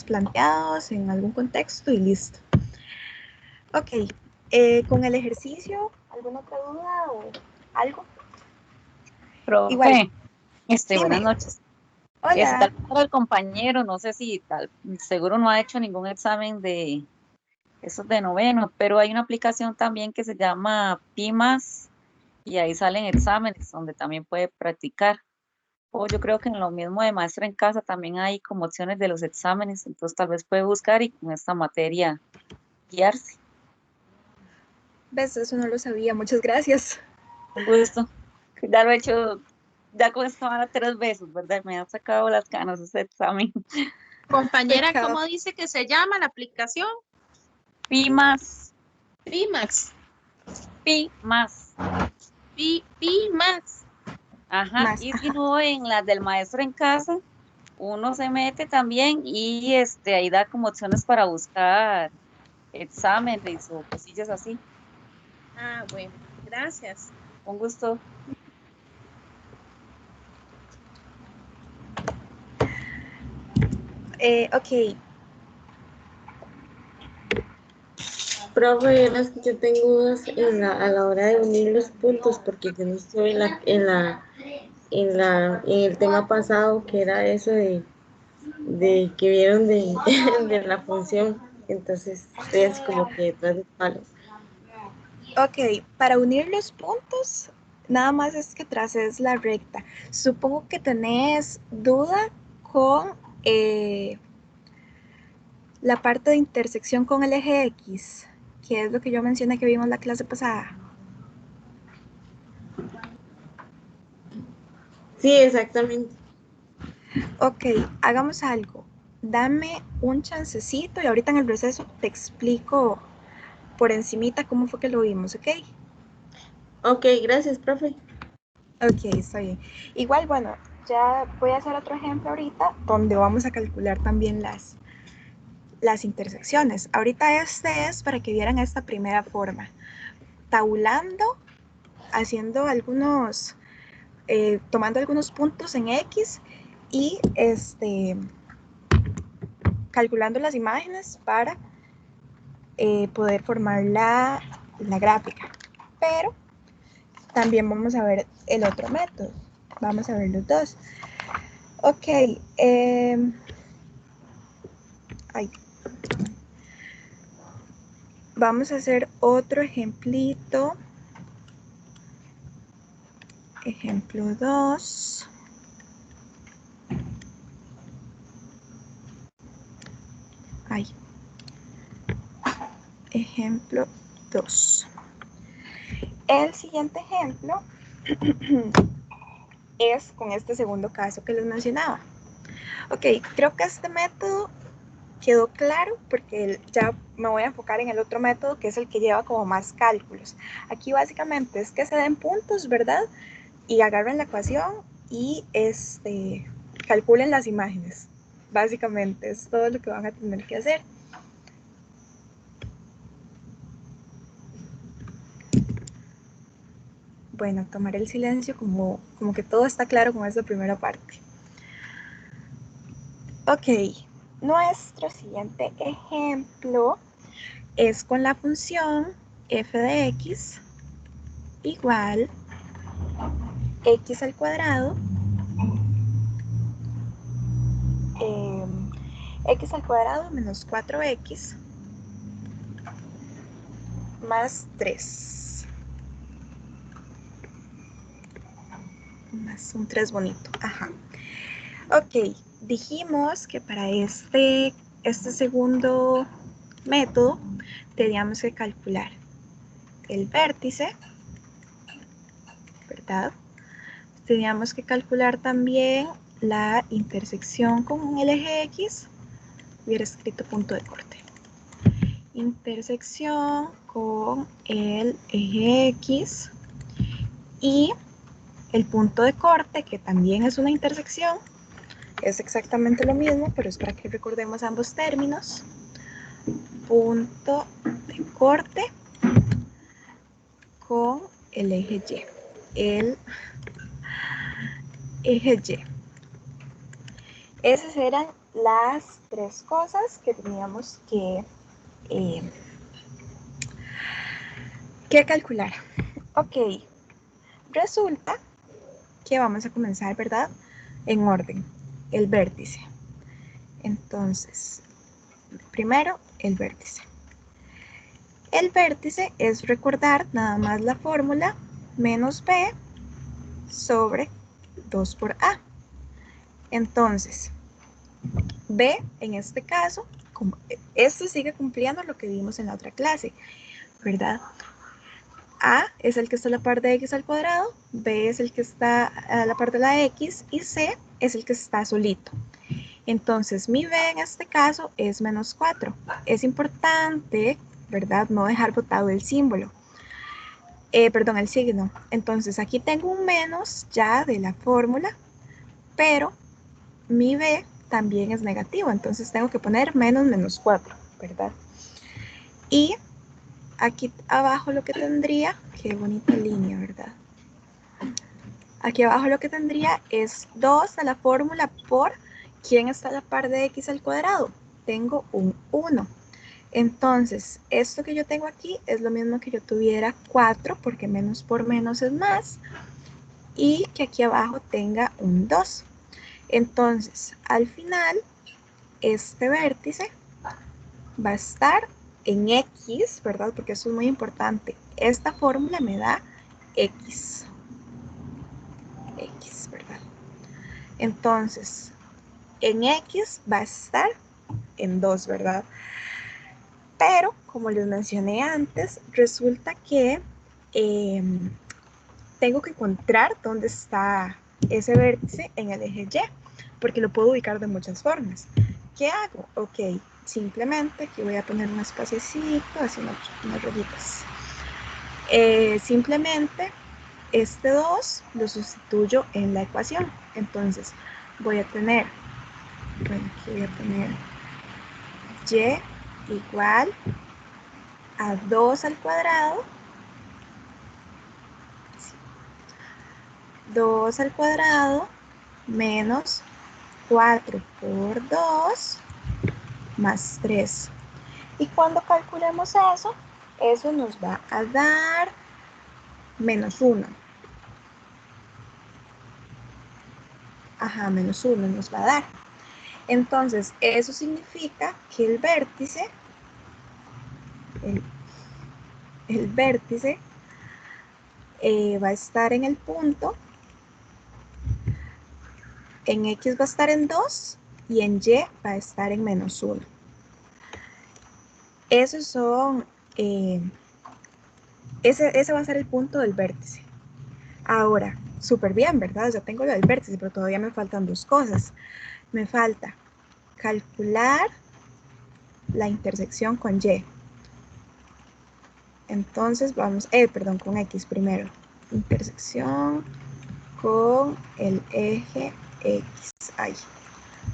planteados en algún contexto y listo. Ok, con el ejercicio, ¿alguna otra duda o algo? Profe, Igual, buenas dime. noches. Hola. Tal vez para el compañero, no sé si seguro no ha hecho ningún examen de esos de noveno, pero hay una aplicación también que se llama PIMAS y ahí salen exámenes donde también puede practicar. O yo creo que en lo mismo de maestra en casa también hay como opciones de los exámenes, entonces tal vez puede buscar y con esta materia guiarse. ¿Ves? Eso no lo sabía. Muchas gracias. Un gusto. Ya lo he hecho, ya con esta semana 3 veces, ¿verdad? Me han sacado las ganas ese examen. Compañera, Pecado. ¿cómo dice que se llama la aplicación? PIMAS. Pimax. PIMAS. Pimax. Ajá, Más. y si no, en las del maestro en casa, uno se mete también y ahí da como opciones para buscar exámenes o cosillas así. Ah, bueno, gracias. Un gusto. Ok. profe, es que yo tengo dudas a la hora de unir los puntos, porque yo no estoy en el tema pasado, que era eso de que vieron de, de la función. Entonces, estoy así como que detrás del palo. Ok, para unir los puntos, nada más es que traces la recta. Supongo que tenés duda con la parte de intersección con el eje X, que es lo que yo mencioné que vimos la clase pasada. Sí, exactamente. Ok, hagamos algo. Dame un chancecito y ahorita en el receso te explico por encimita cómo fue que lo vimos, ¿ok? Ok, gracias, profe. Ok, está bien. Igual, bueno, ya voy a hacer otro ejemplo ahorita donde vamos a calcular también las intersecciones. Ahorita este es para que vieran esta primera forma. Tabulando, haciendo algunos, tomando algunos puntos en X y calculando las imágenes para poder formar la gráfica. Pero también vamos a ver el otro método. Vamos a ver los dos. Ok. Vamos a hacer otro ejemplito. Ejemplo 2. Ejemplo 2. El siguiente ejemplo es con este segundo caso que les mencionaba. Ok, creo que este método quedó claro porque ya me voy a enfocar en el otro método que es el que lleva como más cálculos. Aquí básicamente es que se den puntos, ¿verdad? Y agarren la ecuación y calculen las imágenes. Básicamente es todo lo que van a tener que hacer. Bueno, tomar el silencio como que todo está claro con esta primera parte. Ok, nuestro siguiente ejemplo es con la función f de x igual x al cuadrado x al cuadrado menos 4x más 3. Más un 3 bonito. Ajá. Ok, dijimos que para este segundo método teníamos que calcular el vértice, ¿verdad? Teníamos que calcular también la intersección con el eje X. Hubiera escrito punto de corte. Intersección con el eje X y el punto de corte, que también es una intersección, es exactamente lo mismo, pero es para que recordemos ambos términos. Punto de corte con el eje Y. El eje Y. Esas eran las tres cosas que teníamos que calcular. Ok, resulta que vamos a comenzar, ¿verdad? En orden, el vértice. Entonces, primero, el vértice. El vértice es recordar nada más la fórmula menos b sobre 2 por a. Entonces, b en este caso, esto sigue cumpliendo lo que vimos en la otra clase, ¿verdad? A es el que está a la par de x al cuadrado, b es el que está a la par de la x y c es el que está solito. Entonces, mi b en este caso es menos 4. Es importante, ¿verdad? No dejar botado el símbolo. Perdón, el signo. Entonces, aquí tengo un menos ya de la fórmula, pero mi b también es negativo. Entonces, tengo que poner menos 4, ¿verdad? Y aquí abajo lo que tendría, qué bonita línea, ¿verdad? Aquí abajo lo que tendría es 2 a la fórmula por ¿quién está a la par de x al cuadrado? Tengo un 1. Entonces, esto que yo tengo aquí es lo mismo que yo tuviera 4, porque menos por menos es más, y que aquí abajo tenga un 2. Entonces, al final, este vértice va a estar en X, ¿verdad? Porque eso es muy importante. Esta fórmula me da X. X, ¿verdad? Entonces, en X va a estar en 2, ¿verdad? Pero, como les mencioné antes, resulta que tengo que encontrar dónde está ese vértice en el eje Y, porque lo puedo ubicar de muchas formas. ¿Qué hago? Ok, simplemente aquí voy a poner un espaciecito, así unas rayitas. Simplemente este 2 lo sustituyo en la ecuación. Entonces voy a tener, bueno, aquí voy a poner y igual a 2 al cuadrado, 2 al cuadrado menos 4 por 2 más 3. Y cuando calculemos eso nos va a dar menos 1. Ajá, menos 1 nos va a dar. Entonces, eso significa que el vértice, va a estar en el punto, en X va a estar en 2 y en Y va a estar en menos 1. Esos son, ese va a ser el punto del vértice. Ahora, súper bien, ¿verdad? Ya tengo lo del vértice, pero todavía me faltan dos cosas. Me falta calcular la intersección con Y. Entonces vamos, con X primero. Intersección con el eje X. Ahí,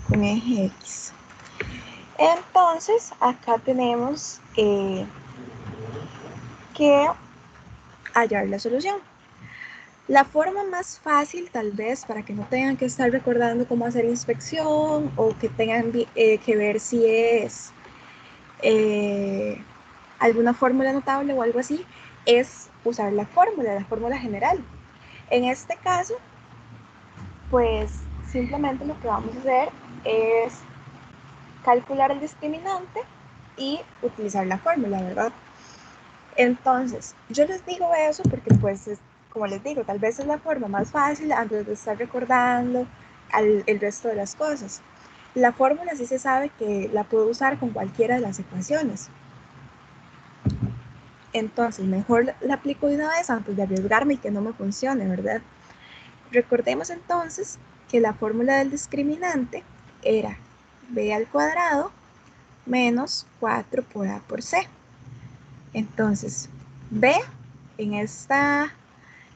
con eje X. Entonces, acá tenemos que hallar la solución. La forma más fácil, tal vez, para que no tengan que estar recordando cómo hacer inspección o que tengan que ver si es alguna fórmula notable o algo así, es usar la fórmula general. En este caso, pues simplemente lo que vamos a hacer es calcular el discriminante y utilizar la fórmula, ¿verdad? Entonces, yo les digo eso porque pues, como les digo, tal vez es la forma más fácil antes de estar recordando el resto de las cosas. La fórmula sí se sabe que la puedo usar con cualquiera de las ecuaciones. Entonces, mejor la aplico de una vez antes de arriesgarme y que no me funcione, ¿verdad? Recordemos entonces que la fórmula del discriminante era b al cuadrado menos 4 por a por c. Entonces, b en esta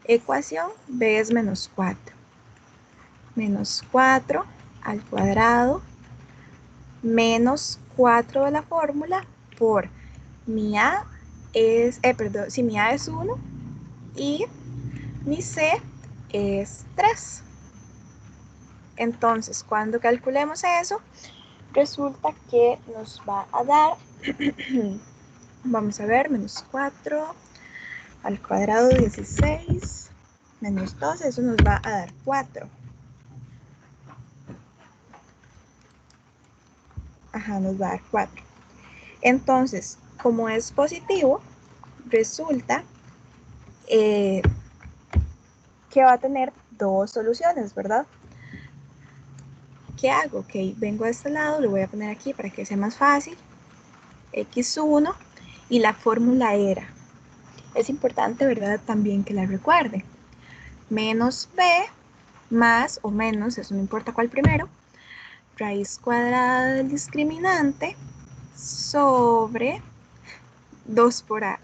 ecuación, b es menos 4. Menos 4 al cuadrado menos 4 de la fórmula por mi a es, mi a es 1 y mi c es 3. Entonces, cuando calculemos eso, resulta que nos va a dar, vamos a ver, menos 4 al cuadrado 16, menos 2, eso nos va a dar 4. Ajá, nos va a dar 4. Entonces, como es positivo, resulta que va a tener dos soluciones, ¿verdad? ¿Qué hago? Ok, vengo a este lado, lo voy a poner aquí para que sea más fácil. X1 y la fórmula era, es importante, ¿verdad? También que la recuerden. Menos b más o menos, eso no importa cuál primero, raíz cuadrada del discriminante sobre 2 por a.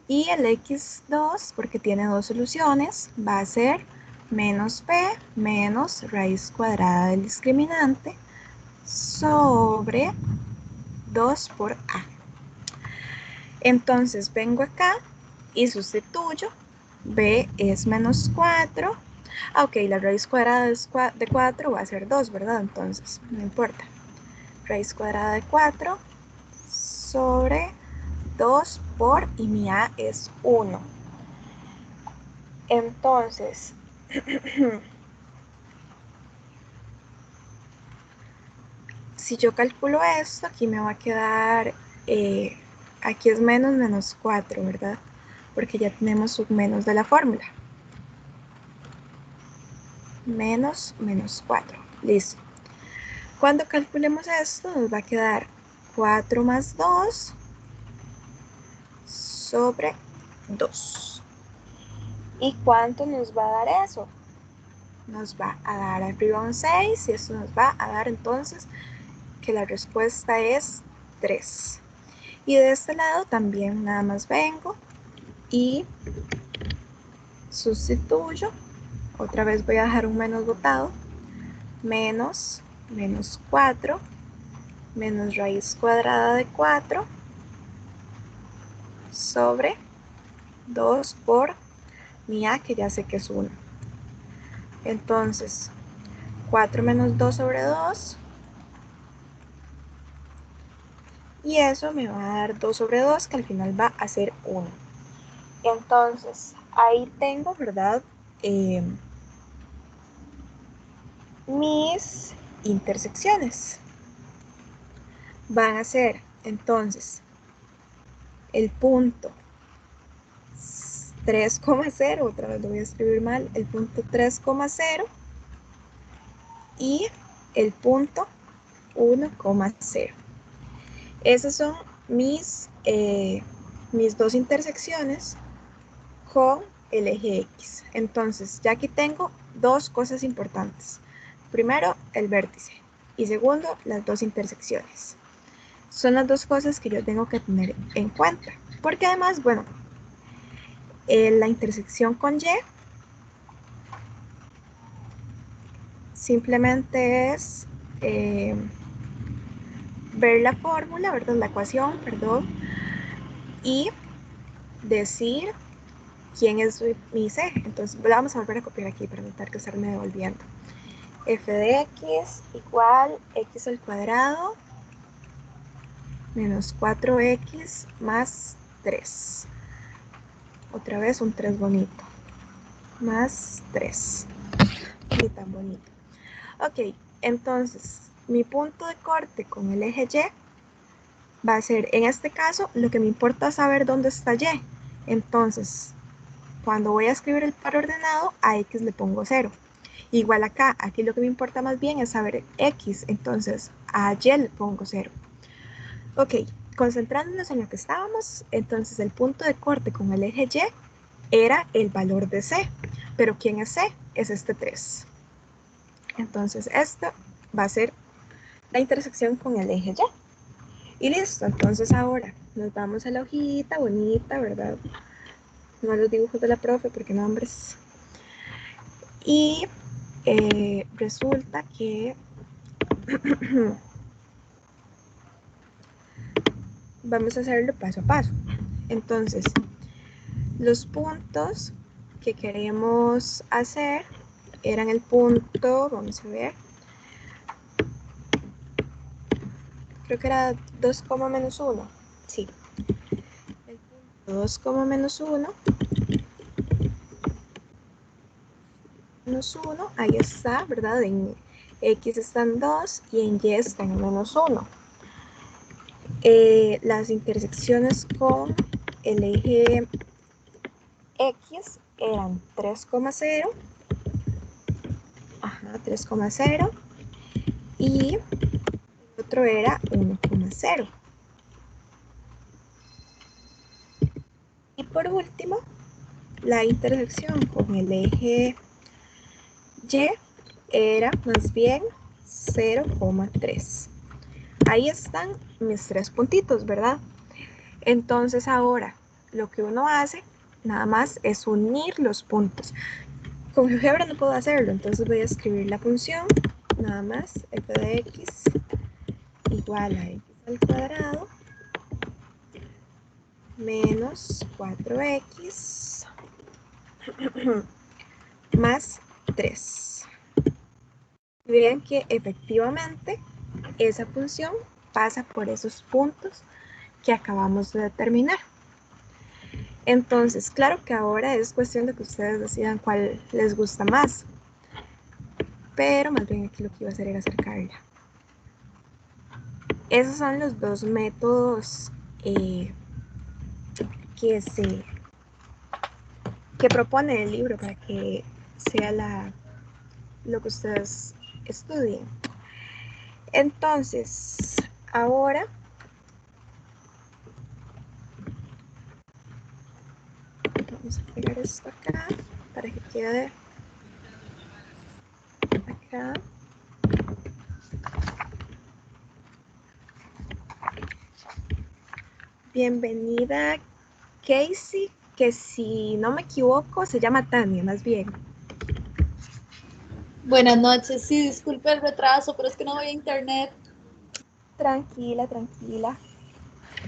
Y el x2, porque tiene dos soluciones, va a ser menos b menos raíz cuadrada del discriminante sobre 2 por a. Entonces vengo acá y sustituyo. B es menos 4. Ok, la raíz cuadrada de 4 va a ser 2, ¿verdad? Entonces, no importa. Raíz cuadrada de 4 sobre 2 por, y mi a es 1. Entonces, si yo calculo esto, aquí me va a quedar, aquí es menos 4, ¿verdad? Porque ya tenemos un menos de la fórmula. Menos 4. Listo. Cuando calculemos esto, nos va a quedar 4 más 2 sobre 2. ¿Y cuánto nos va a dar eso? Nos va a dar arriba un 6 y eso nos va a dar entonces que la respuesta es 3. Y de este lado también nada más vengo y sustituyo. Otra vez voy a dejar un menos botado. Menos 4 menos raíz cuadrada de 4 sobre 2 por mi a, que ya sé que es 1. Entonces, 4 menos 2 sobre 2. Y eso me va a dar 2 sobre 2, que al final va a ser 1. Entonces, ahí tengo, ¿verdad? Mis intersecciones. Van a ser, entonces, el punto 3,0, otra vez lo voy a escribir mal, el punto 3,0 y el punto 1,0. Esas son mis dos intersecciones con el eje X. Entonces, ya aquí tengo dos cosas importantes. Primero, el vértice. Y segundo, las dos intersecciones. Son las dos cosas que yo tengo que tener en cuenta. Porque además, bueno, la intersección con Y simplemente es ver la fórmula, ¿verdad? La ecuación, perdón, y decir quién es mi C. Entonces, vamos a volver a copiar aquí para evitar que estarme devolviendo. F de X igual X al cuadrado menos 4X más 3. Otra vez un 3 bonito. Más 3. Ni tan bonito. Ok, entonces, mi punto de corte con el eje Y va a ser, en este caso, lo que me importa es saber dónde está Y. Entonces, cuando voy a escribir el par ordenado, a X le pongo 0. Igual acá, aquí lo que me importa más bien es saber X, entonces a Y le pongo 0. Ok, concentrándonos en lo que estábamos, entonces el punto de corte con el eje Y era el valor de C, pero ¿quién es C? Es este 3. Entonces esto va a ser la intersección con el eje Y. Y listo, entonces ahora nos vamos a la hojita bonita, ¿verdad? No a los dibujos de la profe, porque nombres. Y resulta que vamos a hacerlo paso a paso. Entonces, los puntos que queremos hacer eran el punto, vamos a ver, creo que era 2, menos 1. Sí. El punto 2, menos 1. Menos 1, ahí está, ¿verdad? En X están 2 y en Y están en menos 1. Las intersecciones con el eje X eran 3,0. Ajá, 3,0. Y el otro era 1,0. Y por último, la intersección con el eje Y era más bien 0,3. Ahí están mis 3 puntitos, ¿verdad? Entonces ahora lo que uno hace nada más es unir los puntos. Con GeoGebra no puedo hacerlo, entonces voy a escribir la función nada más f de x igual a x al cuadrado menos 4x más 3. Vean que efectivamente esa función pasa por esos puntos que acabamos de determinar. Entonces, claro que ahora es cuestión de que ustedes decidan cuál les gusta más, pero más bien aquí lo que iba a hacer era acercarla. Esos son los dos métodos que propone el libro para que sea lo que ustedes estudien. Entonces, ahora vamos a pegar esto acá para que quede acá. Bienvenida Casey, que si no me equivoco se llama Tania, más bien. Buenas noches, sí, disculpe el retraso, pero es que no voy a internet. Tranquila, tranquila.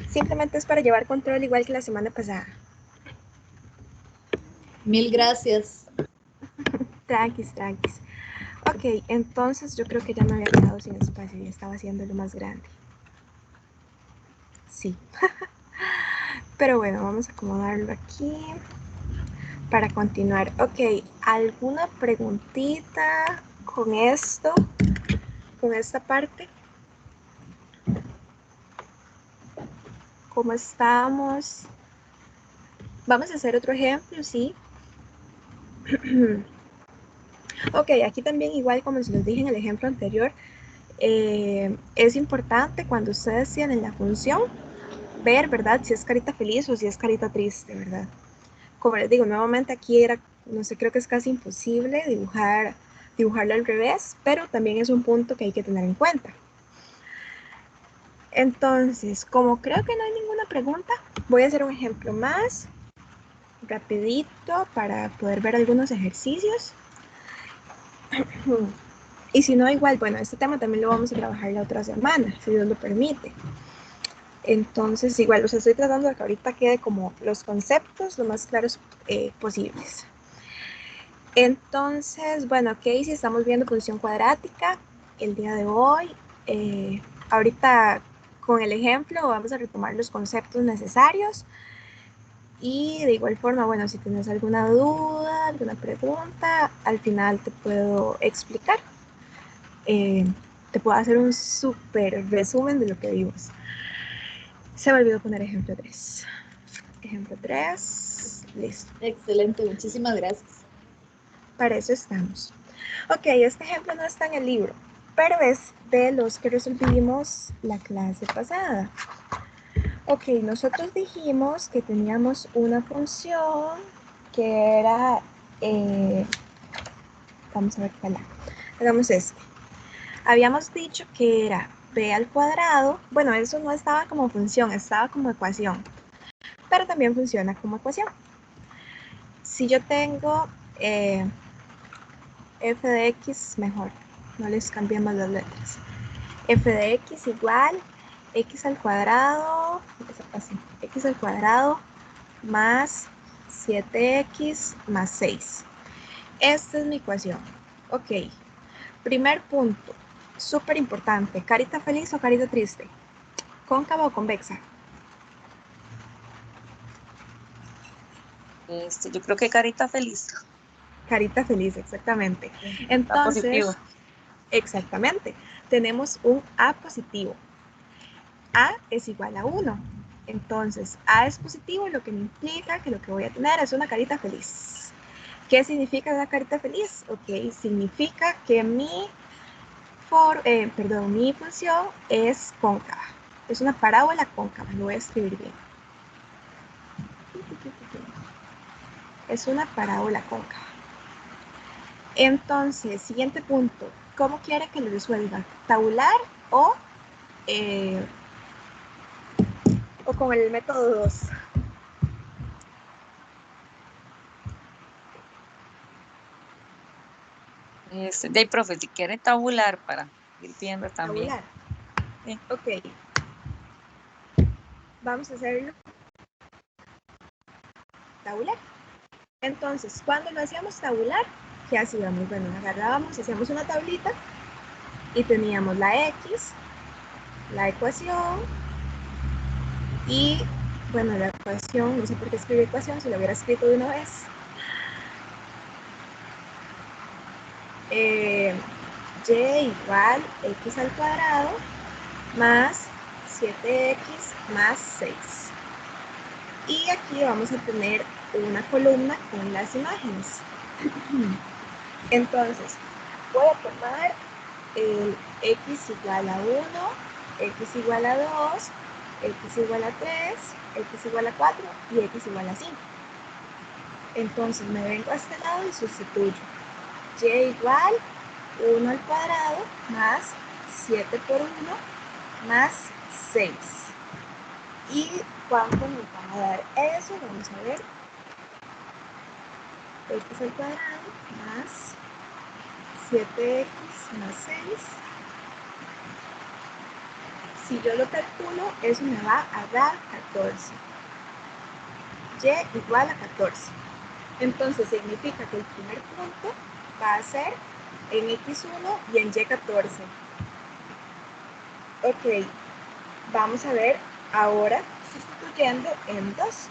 Simplemente es para llevar control igual que la semana pasada. Mil gracias. Tranquis, tranquis. Ok, entonces yo creo que ya me había quedado sin espacio y estaba haciéndolo más grande. Sí. Pero bueno, vamos a acomodarlo aquí para continuar. Ok, ¿alguna preguntita con esto? ¿Con esta parte? ¿Cómo estamos? Vamos a hacer otro ejemplo, ¿sí? Ok, aquí también igual como se los dije en el ejemplo anterior, es importante cuando ustedes tienen la función ver, ¿verdad? Si es carita feliz o si es carita triste, ¿verdad? Como les digo, nuevamente aquí era, no sé, creo que es casi imposible dibujarlo al revés, pero también es un punto que hay que tener en cuenta. Entonces, como creo que no hay ninguna pregunta, voy a hacer un ejemplo más rapidito para poder ver algunos ejercicios. Y si no, igual, bueno, este tema también lo vamos a trabajar la otra semana, si Dios lo permite. Entonces, igual, o sea, estoy tratando de que ahorita quede como los conceptos lo más claros posibles. Entonces, bueno, Casey, estamos viendo función cuadrática el día de hoy. Ahorita con el ejemplo vamos a retomar los conceptos necesarios. Y de igual forma, bueno, si tienes alguna duda, alguna pregunta, al final te puedo explicar. Te puedo hacer un súper resumen de lo que vimos. Se me olvidó poner ejemplo 3. Ejemplo 3, listo. Excelente, muchísimas gracias. Para eso estamos. Ok, este ejemplo no está en el libro, pero es de los que resolvimos la clase pasada. Ok, nosotros dijimos que teníamos una función que era, vamos a ver cuál era. Hagamos este. Habíamos dicho que era b al cuadrado. Bueno, eso no estaba como función, estaba como ecuación, pero también funciona como ecuación. Si yo tengo f de x, mejor, no les cambiamos las letras. F de x igual x al cuadrado, así, x al cuadrado más 7x más 6. Esta es mi ecuación. Ok, primer punto, súper importante, carita feliz o carita triste, cóncava o convexa. Yo creo que carita feliz. Carita feliz, exactamente. Está Entonces, positivo. exactamente, tenemos un A positivo. A es igual a 1. Entonces, A es positivo, lo que me implica que lo que voy a tener es una carita feliz. ¿Qué significa una carita feliz? Ok, significa que mi función es cóncava. Es una parábola cóncava, lo voy a escribir bien. Es una parábola cóncava. Entonces, siguiente punto, ¿cómo quiere que lo resuelva? ¿Tabular o con el método 2? Profe, si quiere tabular para ir viendo también. Tabular. Sí. Ok. Vamos a hacerlo tabular. Entonces, cuando lo hacíamos tabular, ¿qué hacíamos? Bueno, agarrábamos, hacíamos una tablita y teníamos la X, la ecuación, Y bueno, la ecuación, no sé por qué escribí ecuación, si la hubiera escrito de una vez. Y igual x al cuadrado más 7x más 6. Y aquí vamos a tener una columna con las imágenes. Entonces, voy a tomar el x igual a 1, x igual a 2, x igual a 3, x igual a 4 y x igual a 5. Entonces me vengo a este lado y sustituyo. Y igual 1 al cuadrado más 7 por 1 más 6. ¿Y cuánto nos van a dar eso? Vamos a ver. X al cuadrado más 7x más 6. Si yo lo calculo, eso me va a dar 14. Y igual a 14. Entonces significa que el primer punto va a ser en x1 y en y14. Ok, vamos a ver ahora sustituyendo en 2.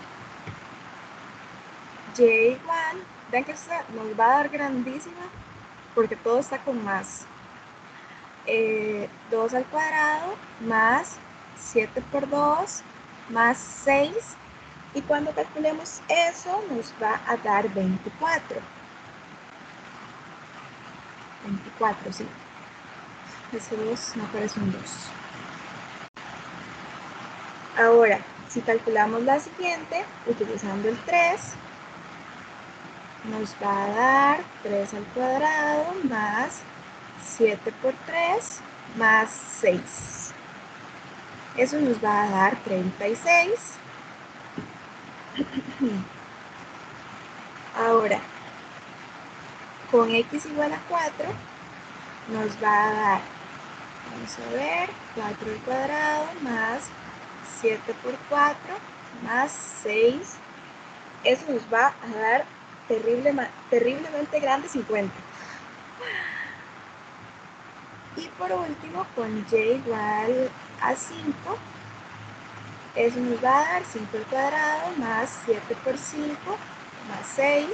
Y igual, vean que esta nos va a dar grandísima porque todo está con más. 2 al cuadrado más 7 por 2 más 6. Y cuando calculemos eso nos va a dar 24. 24, sí. Ese 2 no aparece un 2. Ahora, si calculamos la siguiente, utilizando el 3, nos va a dar 3 al cuadrado más 7 por 3 más 6. Eso nos va a dar 36. Ahora, con x igual a 4, nos va a dar, vamos a ver, 4 al cuadrado más 7 por 4 más 6. Eso nos va a dar terriblemente grande 50. Y por último, con y igual a 5, eso nos va a dar 5 al cuadrado más 7 por 5 más 6.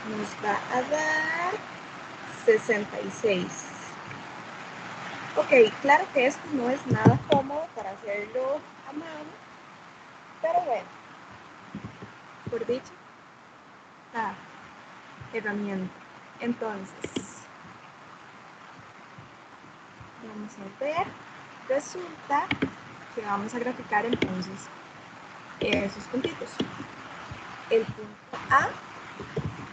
Nos va a dar 66. Ok, claro que esto no es nada cómodo para hacerlo a mano, pero bueno, por dicha herramienta. Entonces, vamos a ver, resulta que vamos a graficar entonces esos puntitos. El punto A,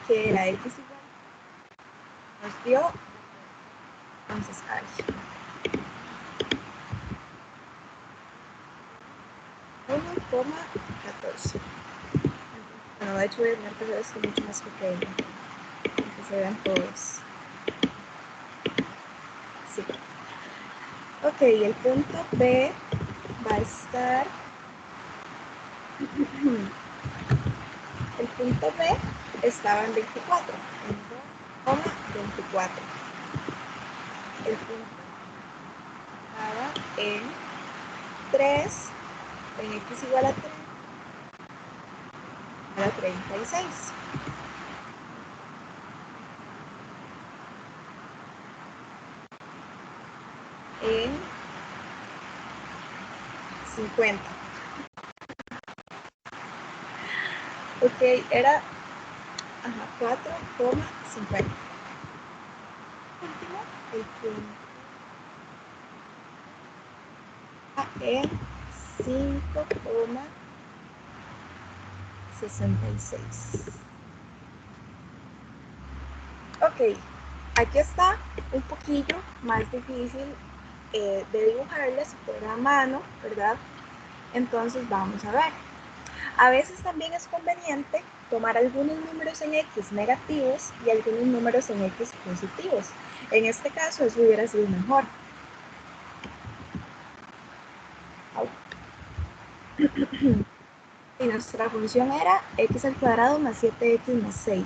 que era x igual, nos dio, entonces, 1,14. Bueno, de hecho voy a tener que hacer esto mucho más pequeño, para que se vean todos. Sí. Ok, el punto B va a estar, el punto B estaba en 24, en 2,24. El punto estaba en 3, en x igual a 3, era 36. En 50. Ok, era 4,50. Último, el punto en 5,66. Ok, aquí está un poquillo más difícil de dibujarle si fuera a mano, ¿verdad? Entonces vamos a ver. A veces también es conveniente tomar algunos números en x negativos y algunos números en x positivos. En este caso eso hubiera sido mejor. Y nuestra función era x al cuadrado más 7x más 6.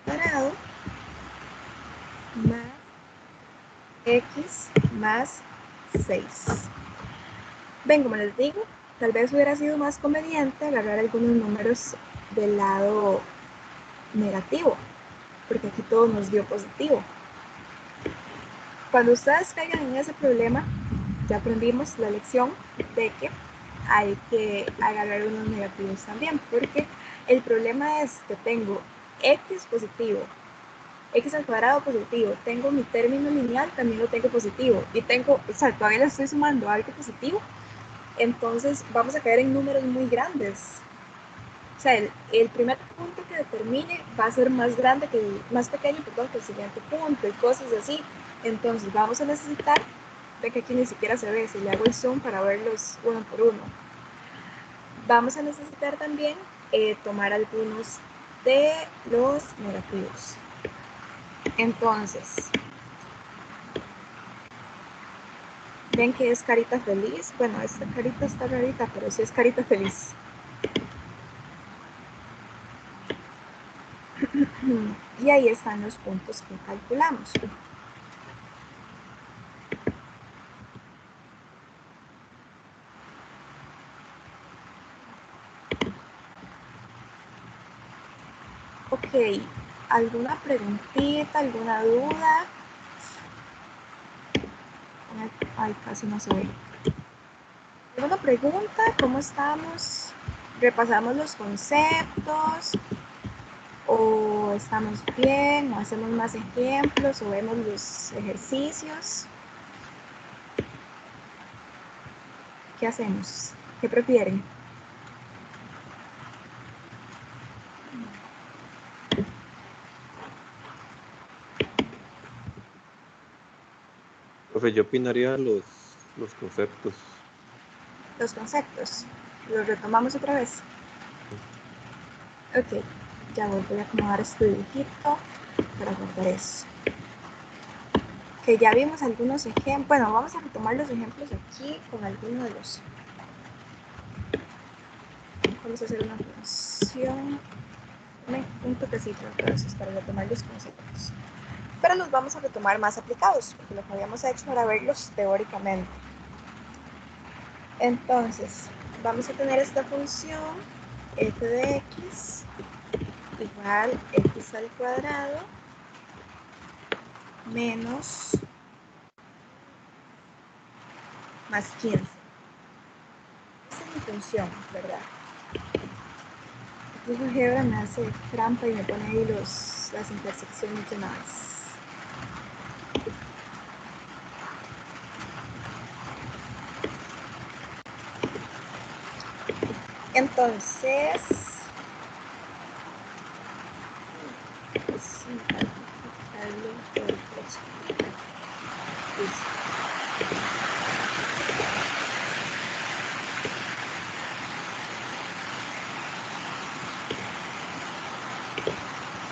Cuadrado más x más 6. Ven, como les digo, tal vez hubiera sido más conveniente agarrar algunos números del lado negativo, porque aquí todo nos dio positivo. Cuando ustedes caigan en ese problema, ya aprendimos la lección de que hay que agarrar unos negativos también, porque el problema es que tengo x positivo, x al cuadrado positivo, tengo mi término lineal, también lo tengo positivo, y tengo, o sea, todavía le estoy sumando algo positivo, entonces vamos a caer en números muy grandes. O sea, el primer punto que determine va a ser más grande más pequeño, perdón, que el siguiente punto y cosas así. Entonces vamos a necesitar, de que aquí ni siquiera se ve, si le hago el zoom para verlos uno por uno. Vamos a necesitar también tomar algunos de los negativos. Entonces, ven que es carita feliz. Bueno, esta carita está rarita, pero sí es carita feliz. Y ahí están los puntos que calculamos. Ok, ¿alguna preguntita, alguna duda? Ay, casi no se ve. ¿Alguna pregunta? ¿Cómo estamos? ¿Repasamos los conceptos? ¿O estamos bien? ¿O hacemos más ejemplos? ¿O vemos los ejercicios? ¿Qué hacemos? ¿Qué prefieren? Profe, yo opinaría los conceptos. Los conceptos. ¿Los retomamos otra vez? Ok, ya voy a acomodar este dibujito para guardar eso. Que ya vimos algunos ejemplos. Bueno, vamos a retomar los ejemplos aquí con algunos de los. Vamos a hacer una función. Un toquecito entonces para retomar los conceptos. Pero los vamos a retomar más aplicados, porque lo que habíamos hecho era verlos teóricamente. Entonces, vamos a tener esta función f de x igual x al cuadrado menos más 15. Esta es mi función, ¿verdad? El GeoGebra me hace trampa y me pone ahí las intersecciones de una vez. Entonces,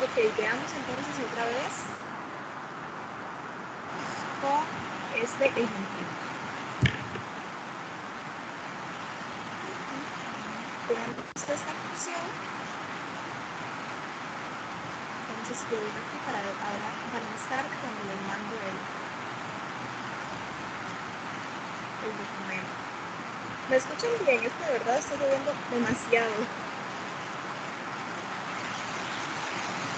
ok, veamos entonces otra vez con este ejemplo. Tenemos esta función. Vamos a escribir aquí para más tarde cuando les mando el documento. ¿Me escuchan bien? Es que de verdad está lloviendo demasiado.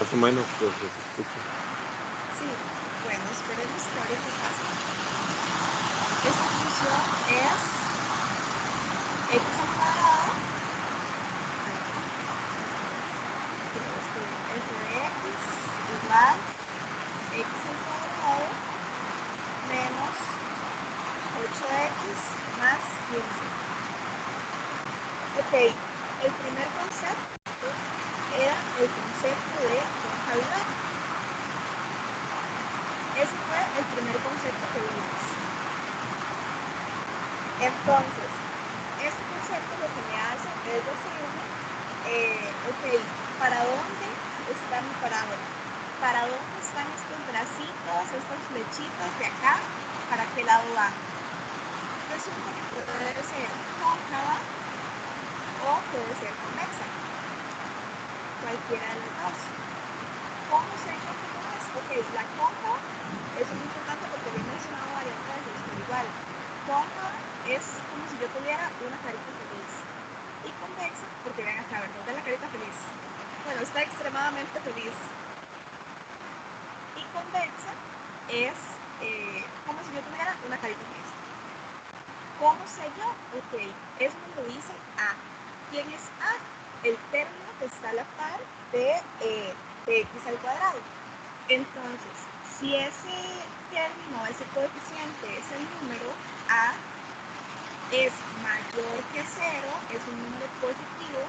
Más o menos, pues se escucha. Sí, bueno, esperemos que ahorita pase. Esta función es x al cuadrado f de x igual x al cuadrado menos 8x más 15. Ok, el primer concepto era el concepto de concavidad. Ese fue el primer concepto que vimos. Entonces, este concepto lo que me hace es decirme, ok, ¿para dónde está mi parábola? ¿Para dónde están estos bracitos, estas flechitas de acá? ¿Para qué lado van? Resulta que puede ser cóncava o puede ser convexa. Cualquiera de los dos. ¿Cómo se encuentra con esto? Ok, la cóncava, eso es muy importante porque lo he mencionado varias veces, pero igual, cóncava es como si yo tuviera una carita feliz. Y convexa, porque ven acá, ¿verdad? De la carita feliz. Bueno, está extremadamente feliz. Y convexa es como si yo tuviera una carita feliz. ¿Cómo sé yo? Ok, eso me lo dice A. ¿Quién es A? El término que está a la par de x al cuadrado. Entonces, si ese término, ese coeficiente es el número A, es mayor que 0, es un número positivo,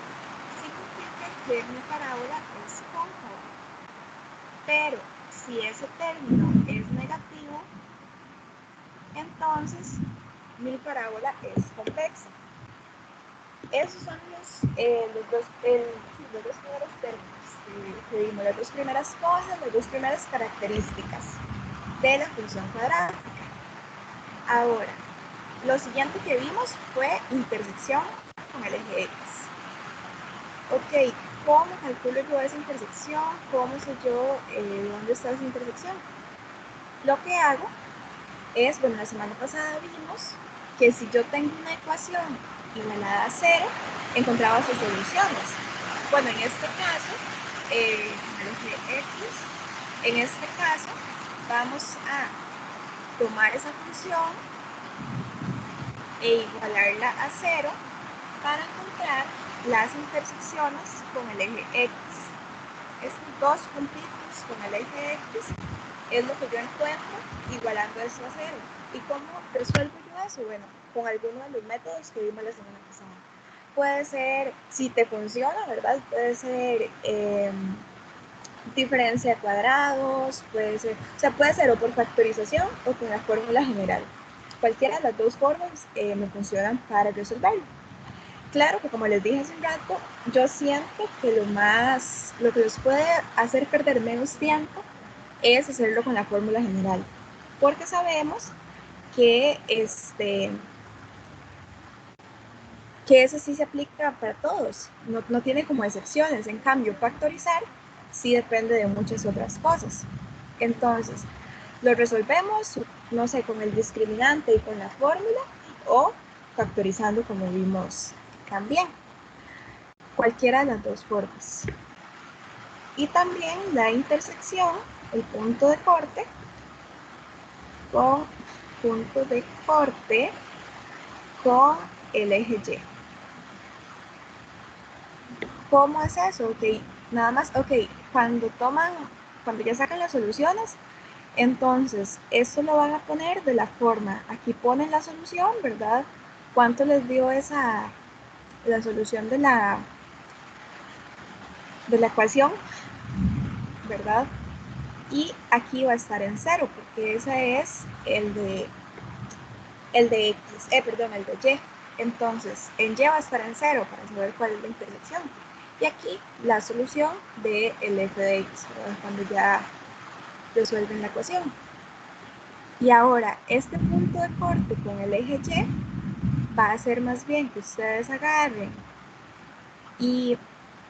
significa que mi parábola es cóncava. Pero si ese término es negativo, entonces mi parábola es convexa. Esos son los dos primeros términos que vimos, las dos primeras cosas, las dos primeras características de la función cuadrática. Ahora, lo siguiente que vimos fue intersección con el eje X. Ok, ¿cómo calculo yo esa intersección? ¿Cómo sé yo dónde está esa intersección? Lo que hago es, bueno, la semana pasada vimos que si yo tengo una ecuación igualada a 0, encontraba sus soluciones. Bueno, en este caso, el eje X, en este caso, vamos a tomar esa función e igualarla a 0 para encontrar las intersecciones con el eje X. Estos dos puntitos con el eje X es lo que yo encuentro igualando esto a 0. ¿Y cómo resuelvo yo eso? Bueno, con alguno de los métodos que vimos la semana pasada. Puede ser, si te funciona, ¿verdad? Puede ser diferencia de cuadrados, puede ser o por factorización o con la fórmula general. Cualquiera de las dos formas me funcionan para resolverlo. Claro que como les dije hace un rato, yo siento que lo que los puede hacer perder menos tiempo es hacerlo con la fórmula general, porque sabemos que eso sí se aplica para todos, no tiene como excepciones. En cambio, factorizar sí depende de muchas otras cosas. Entonces, lo resolvemos, no sé, con el discriminante y con la fórmula, o factorizando como vimos también. Cualquiera de las dos formas. Y también la intersección, el punto de corte, con el eje Y. ¿Cómo es eso? Ok, nada más, cuando ya sacan las soluciones, entonces esto lo van a poner de la forma, aquí ponen la solución, ¿verdad? ¿Cuánto les dio la solución de la ecuación, ¿verdad? Y aquí va a estar en 0, porque ese es el de Y. Entonces, en Y va a estar en 0 para saber cuál es la intersección. Y aquí la solución del f de x, ¿verdad? Cuando ya resuelven la ecuación. Y ahora, este punto de corte con el eje Y va a ser más bien que ustedes agarren y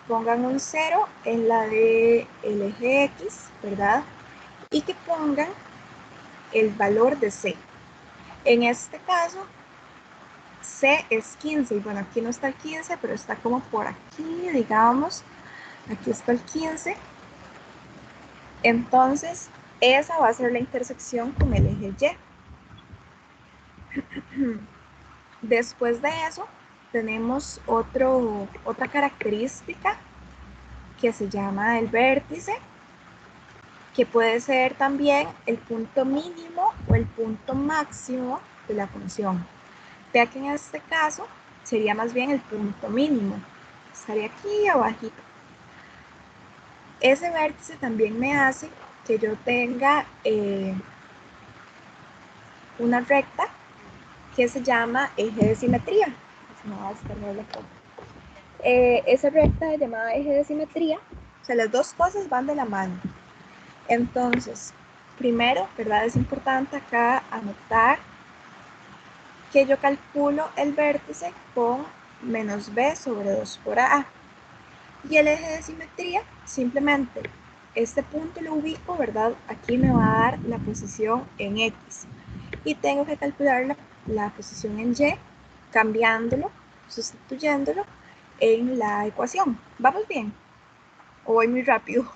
pongan un 0 en la del eje X, ¿verdad? Y que pongan el valor de C. En este caso, C es 15, y bueno, aquí no está el 15, pero está como por aquí, digamos, aquí está el 15. Entonces, esa va a ser la intersección con el eje Y. Después de eso, tenemos otra característica que se llama el vértice, que puede ser también el punto mínimo o el punto máximo de la función. Vea que en este caso sería más bien el punto mínimo. Estaría aquí abajito. Ese vértice también me hace que yo tenga una recta que se llama eje de simetría. Esa recta llamada eje de simetría, o sea, las dos cosas van de la mano. Entonces, primero, ¿verdad? Es importante acá anotar que yo calculo el vértice con menos b sobre 2 por a. Y el eje de simetría, simplemente este punto lo ubico, ¿verdad? Aquí me va a dar la posición en X y tengo que calcular la posición en Y cambiándolo, sustituyéndolo en la ecuación. ¿Vamos bien? ¿O voy muy rápido?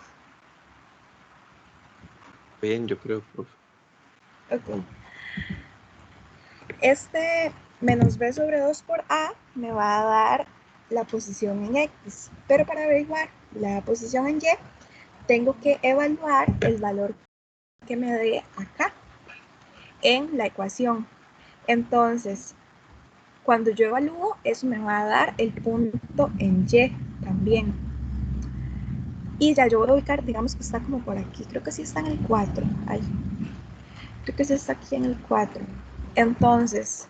Bien, yo creo, profe. Ok. Este menos b sobre 2 por a me va a dar la posición en X, pero para averiguar la posición en Y, tengo que evaluar el valor que me dé acá en la ecuación. Entonces, cuando yo evalúo, eso me va a dar el punto en Y también. Y ya yo voy a ubicar, digamos que está como por aquí, creo que sí está en el 4. Ay, creo que sí está aquí en el 4. Entonces,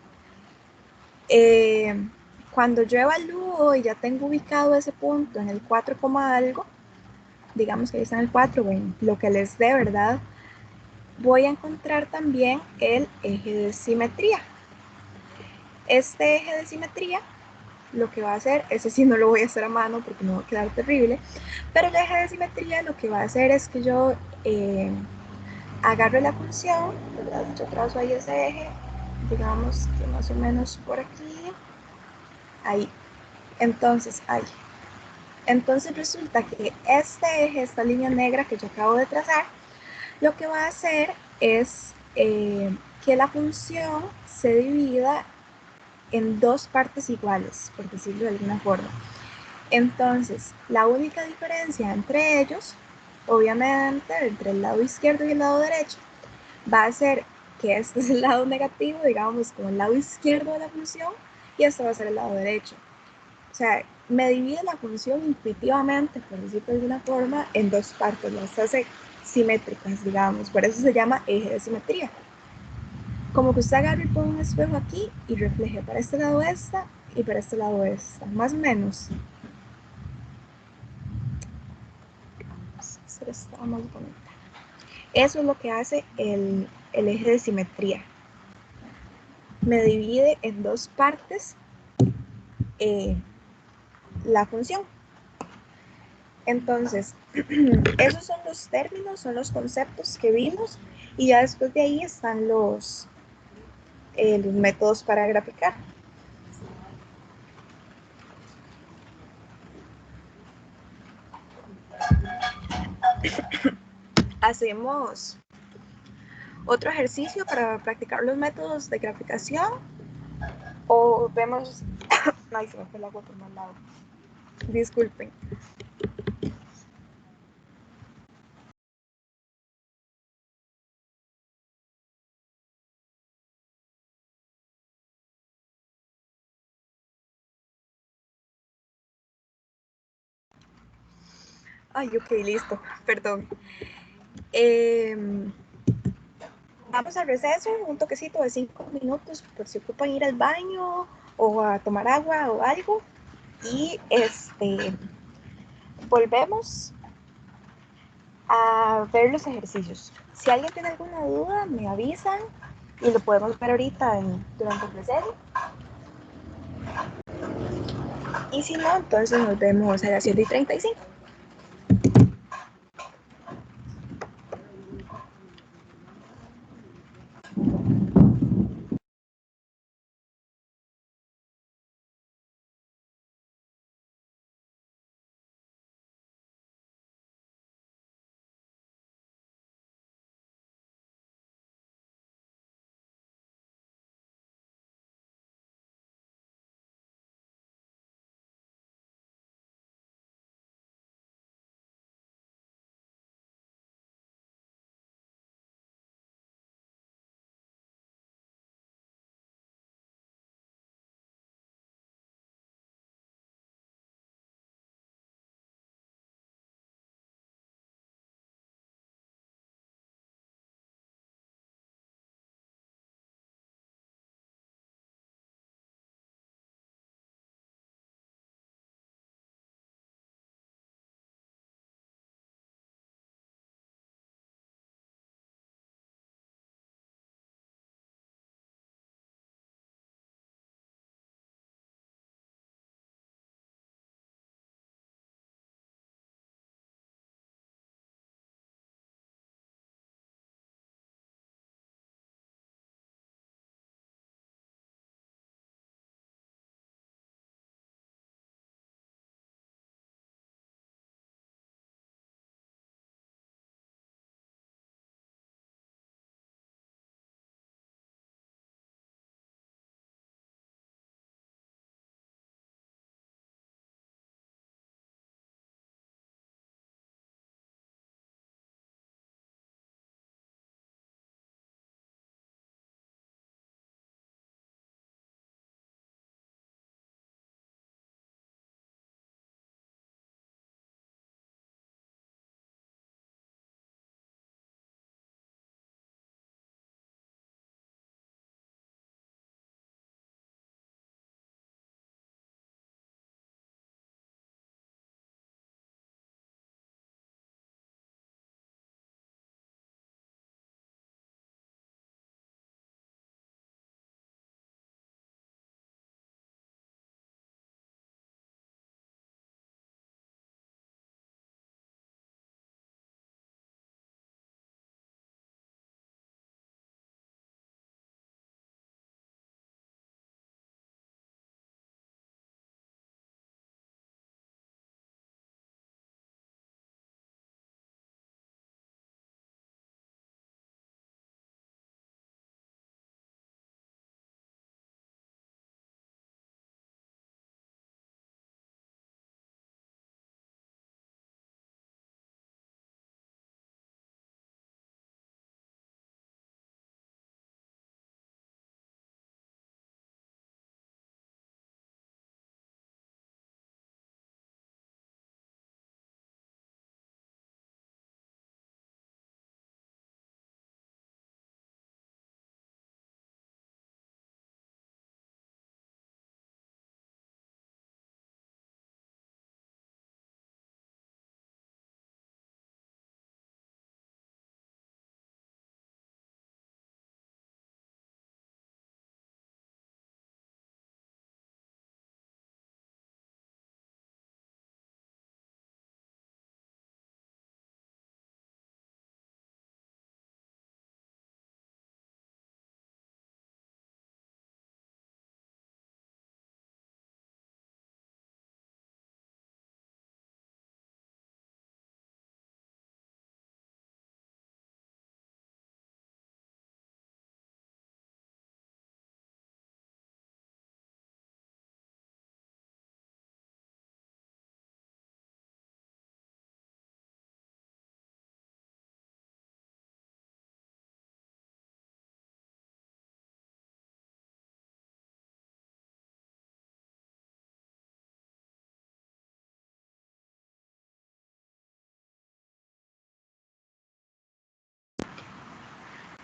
cuando yo evalúo y ya tengo ubicado ese punto en el 4, algo, digamos que está en el 4, bueno, lo que les dé, ¿verdad? Voy a encontrar también el eje de simetría. Este eje de simetría lo que va a hacer, ese sí no lo voy a hacer a mano porque me va a quedar terrible, pero el eje de simetría lo que va a hacer es que yo agarro la función, ¿verdad? Yo trazo ahí ese eje, digamos que más o menos por aquí, ahí. Entonces, ahí. Entonces resulta que este eje, esta línea negra que yo acabo de trazar, lo que va a hacer es que la función se divida en dos partes iguales, por decirlo de alguna forma. Entonces, la única diferencia entre ellos, obviamente, entre el lado izquierdo y el lado derecho, va a ser que este es el lado negativo, digamos, como el lado izquierdo de la función, y este va a ser el lado derecho. O sea, me divide la función intuitivamente, por decirlo de alguna forma, en dos partes, las hace simétricas, digamos, por eso se llama eje de simetría. Como que usted agarre y pone un espejo aquí y refleje para este lado esta y para este lado esta, más o menos. Esta está más bonita. Eso es lo que hace el eje de simetría. Me divide en dos partes la función. Entonces, esos son los términos, son los conceptos que vimos y ya después de ahí están los métodos para graficar. Hacemos otro ejercicio para practicar los métodos de graficación o vemos... Ay, se me fue el agua por mal lado. Disculpen. Ay, ok, listo. Perdón. Vamos al receso, un toquecito de 5 minutos por si ocupan ir al baño o a tomar agua o algo. Y volvemos a ver los ejercicios. Si alguien tiene alguna duda, me avisan y lo podemos ver ahorita durante el receso. Y si no, entonces nos vemos a las 7:35.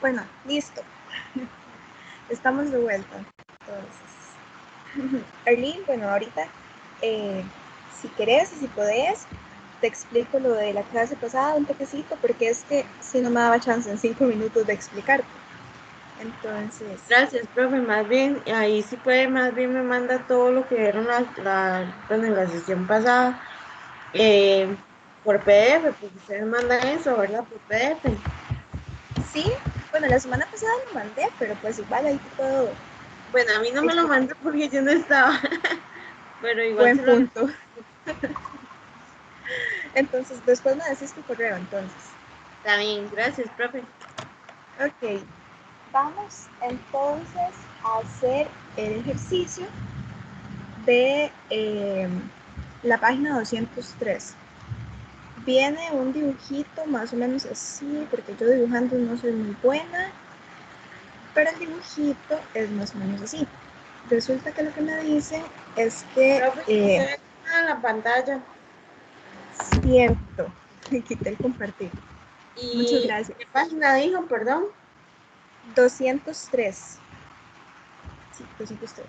Bueno, listo. Estamos de vuelta. Entonces, Arlene, bueno, ahorita, si querés y si podés, te explico lo de la clase pasada un toquecito, porque es que si no me daba chance en 5 minutos de explicarte. Entonces, Gracias, profe. Más bien, ahí sí puede, más bien me manda todo lo que vieron bueno, en la sesión pasada por PDF, porque ustedes mandan eso, ¿verdad? Por PDF. sí, bueno, la semana pasada lo mandé, pero pues igual ahí te puedo Bueno, a mí no me lo explicar. mandó porque yo no estaba, pero igual Buen se lo... punto. Entonces, después me decís tu correo, entonces. Está bien, gracias, profe. Ok, vamos entonces a hacer el ejercicio de la página 203. Viene un dibujito más o menos así, porque yo dibujando no soy muy buena, pero el dibujito es más o menos así. Resulta que lo que me dicen es que Profe, se ve en la pantalla. cierto, me quité el compartir. Muchas ¿Y gracias. qué página dijo, perdón? 203. Sí, 203.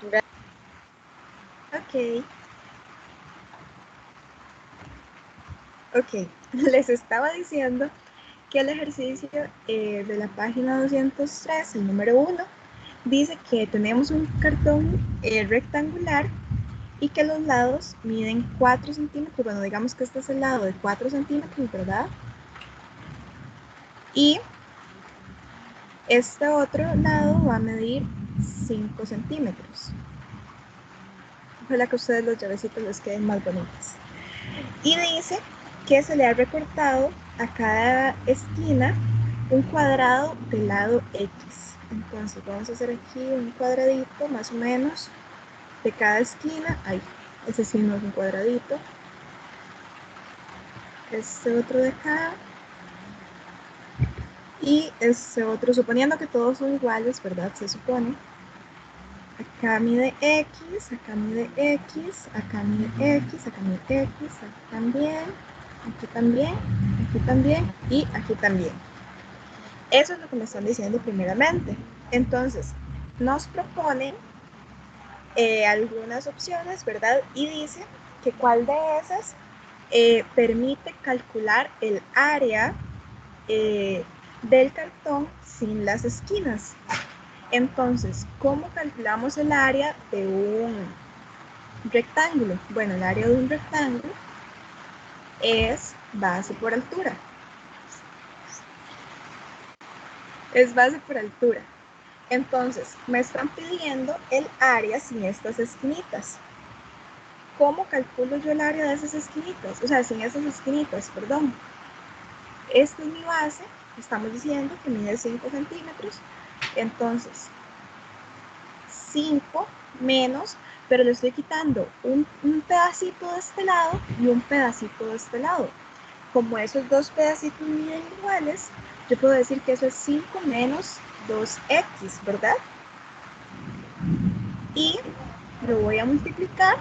Gracias. Ok. Ok, les estaba diciendo que el ejercicio de la página 203, el número 1, dice que tenemos un cartón rectangular y que los lados miden 4 centímetros. Bueno, digamos que este es el lado de 4 centímetros, ¿verdad? Y este otro lado va a medir 5 centímetros. Ojalá que a ustedes los llavecitos les queden más bonitos. Y dice que se le ha recortado a cada esquina un cuadrado del lado X. Entonces vamos a hacer aquí un cuadradito más o menos de cada esquina. Ay, ese sí no es un cuadradito. Este otro de acá. Y este otro, suponiendo que todos son iguales, ¿verdad? Se supone. Acá mide X, acá mide X, acá mide X, acá mide X, aquí también, aquí también, aquí también y aquí también. Eso es lo que me están diciendo primeramente. Entonces, nos proponen algunas opciones, ¿verdad? Y dice que cuál de esas permite calcular el área del cartón sin las esquinas. Entonces, ¿cómo calculamos el área de un rectángulo? Bueno, el área de un rectángulo es base por altura. Es base por altura. Entonces, me están pidiendo el área sin estas esquinitas. ¿Cómo calculo yo el área de esas esquinitas? O sea, sin esas esquinitas, perdón. Esta es mi base, estamos diciendo que mide 5 centímetros. Entonces, 5 menos, pero le estoy quitando un pedacito de este lado y un pedacito de este lado. Como esos dos pedacitos miden iguales, yo puedo decir que eso es 5 menos 2x, ¿verdad? Y lo voy a multiplicar,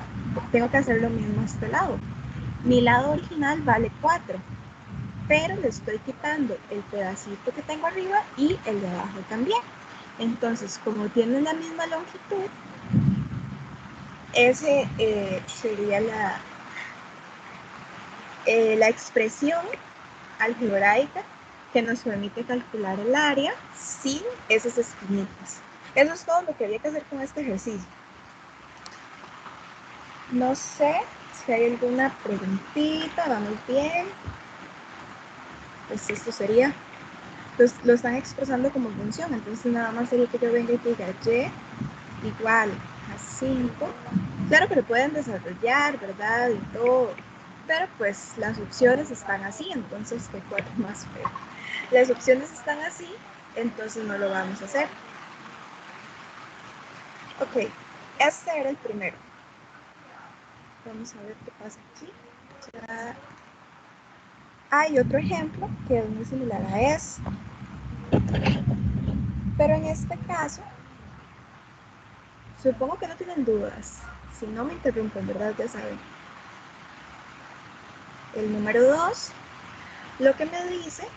tengo que hacer lo mismo a este lado. Mi lado original vale 4, pero le estoy quitando el pedacito que tengo arriba y el de abajo también. Entonces, como tienen la misma longitud, ese sería la expresión algebraica que nos permite calcular el área sin esas esquinitas. Eso es todo lo que había que hacer con este ejercicio. No sé si hay alguna preguntita, vamos bien. Pues esto sería, pues lo están expresando como función, entonces nada más sería que yo venga y diga y igual a 5. Claro que lo pueden desarrollar, ¿verdad? Y todo, pero pues las opciones están así, entonces qué cosa más feo. Las opciones están así, entonces no lo vamos a hacer. Ok, este era el primero. Vamos a ver qué pasa aquí. Ya. Hay otro ejemplo que es muy similar a esto. Pero en este caso, supongo que no tienen dudas. Si no me interrumpen, ¿verdad? Ya saben. El número 2, lo que me dice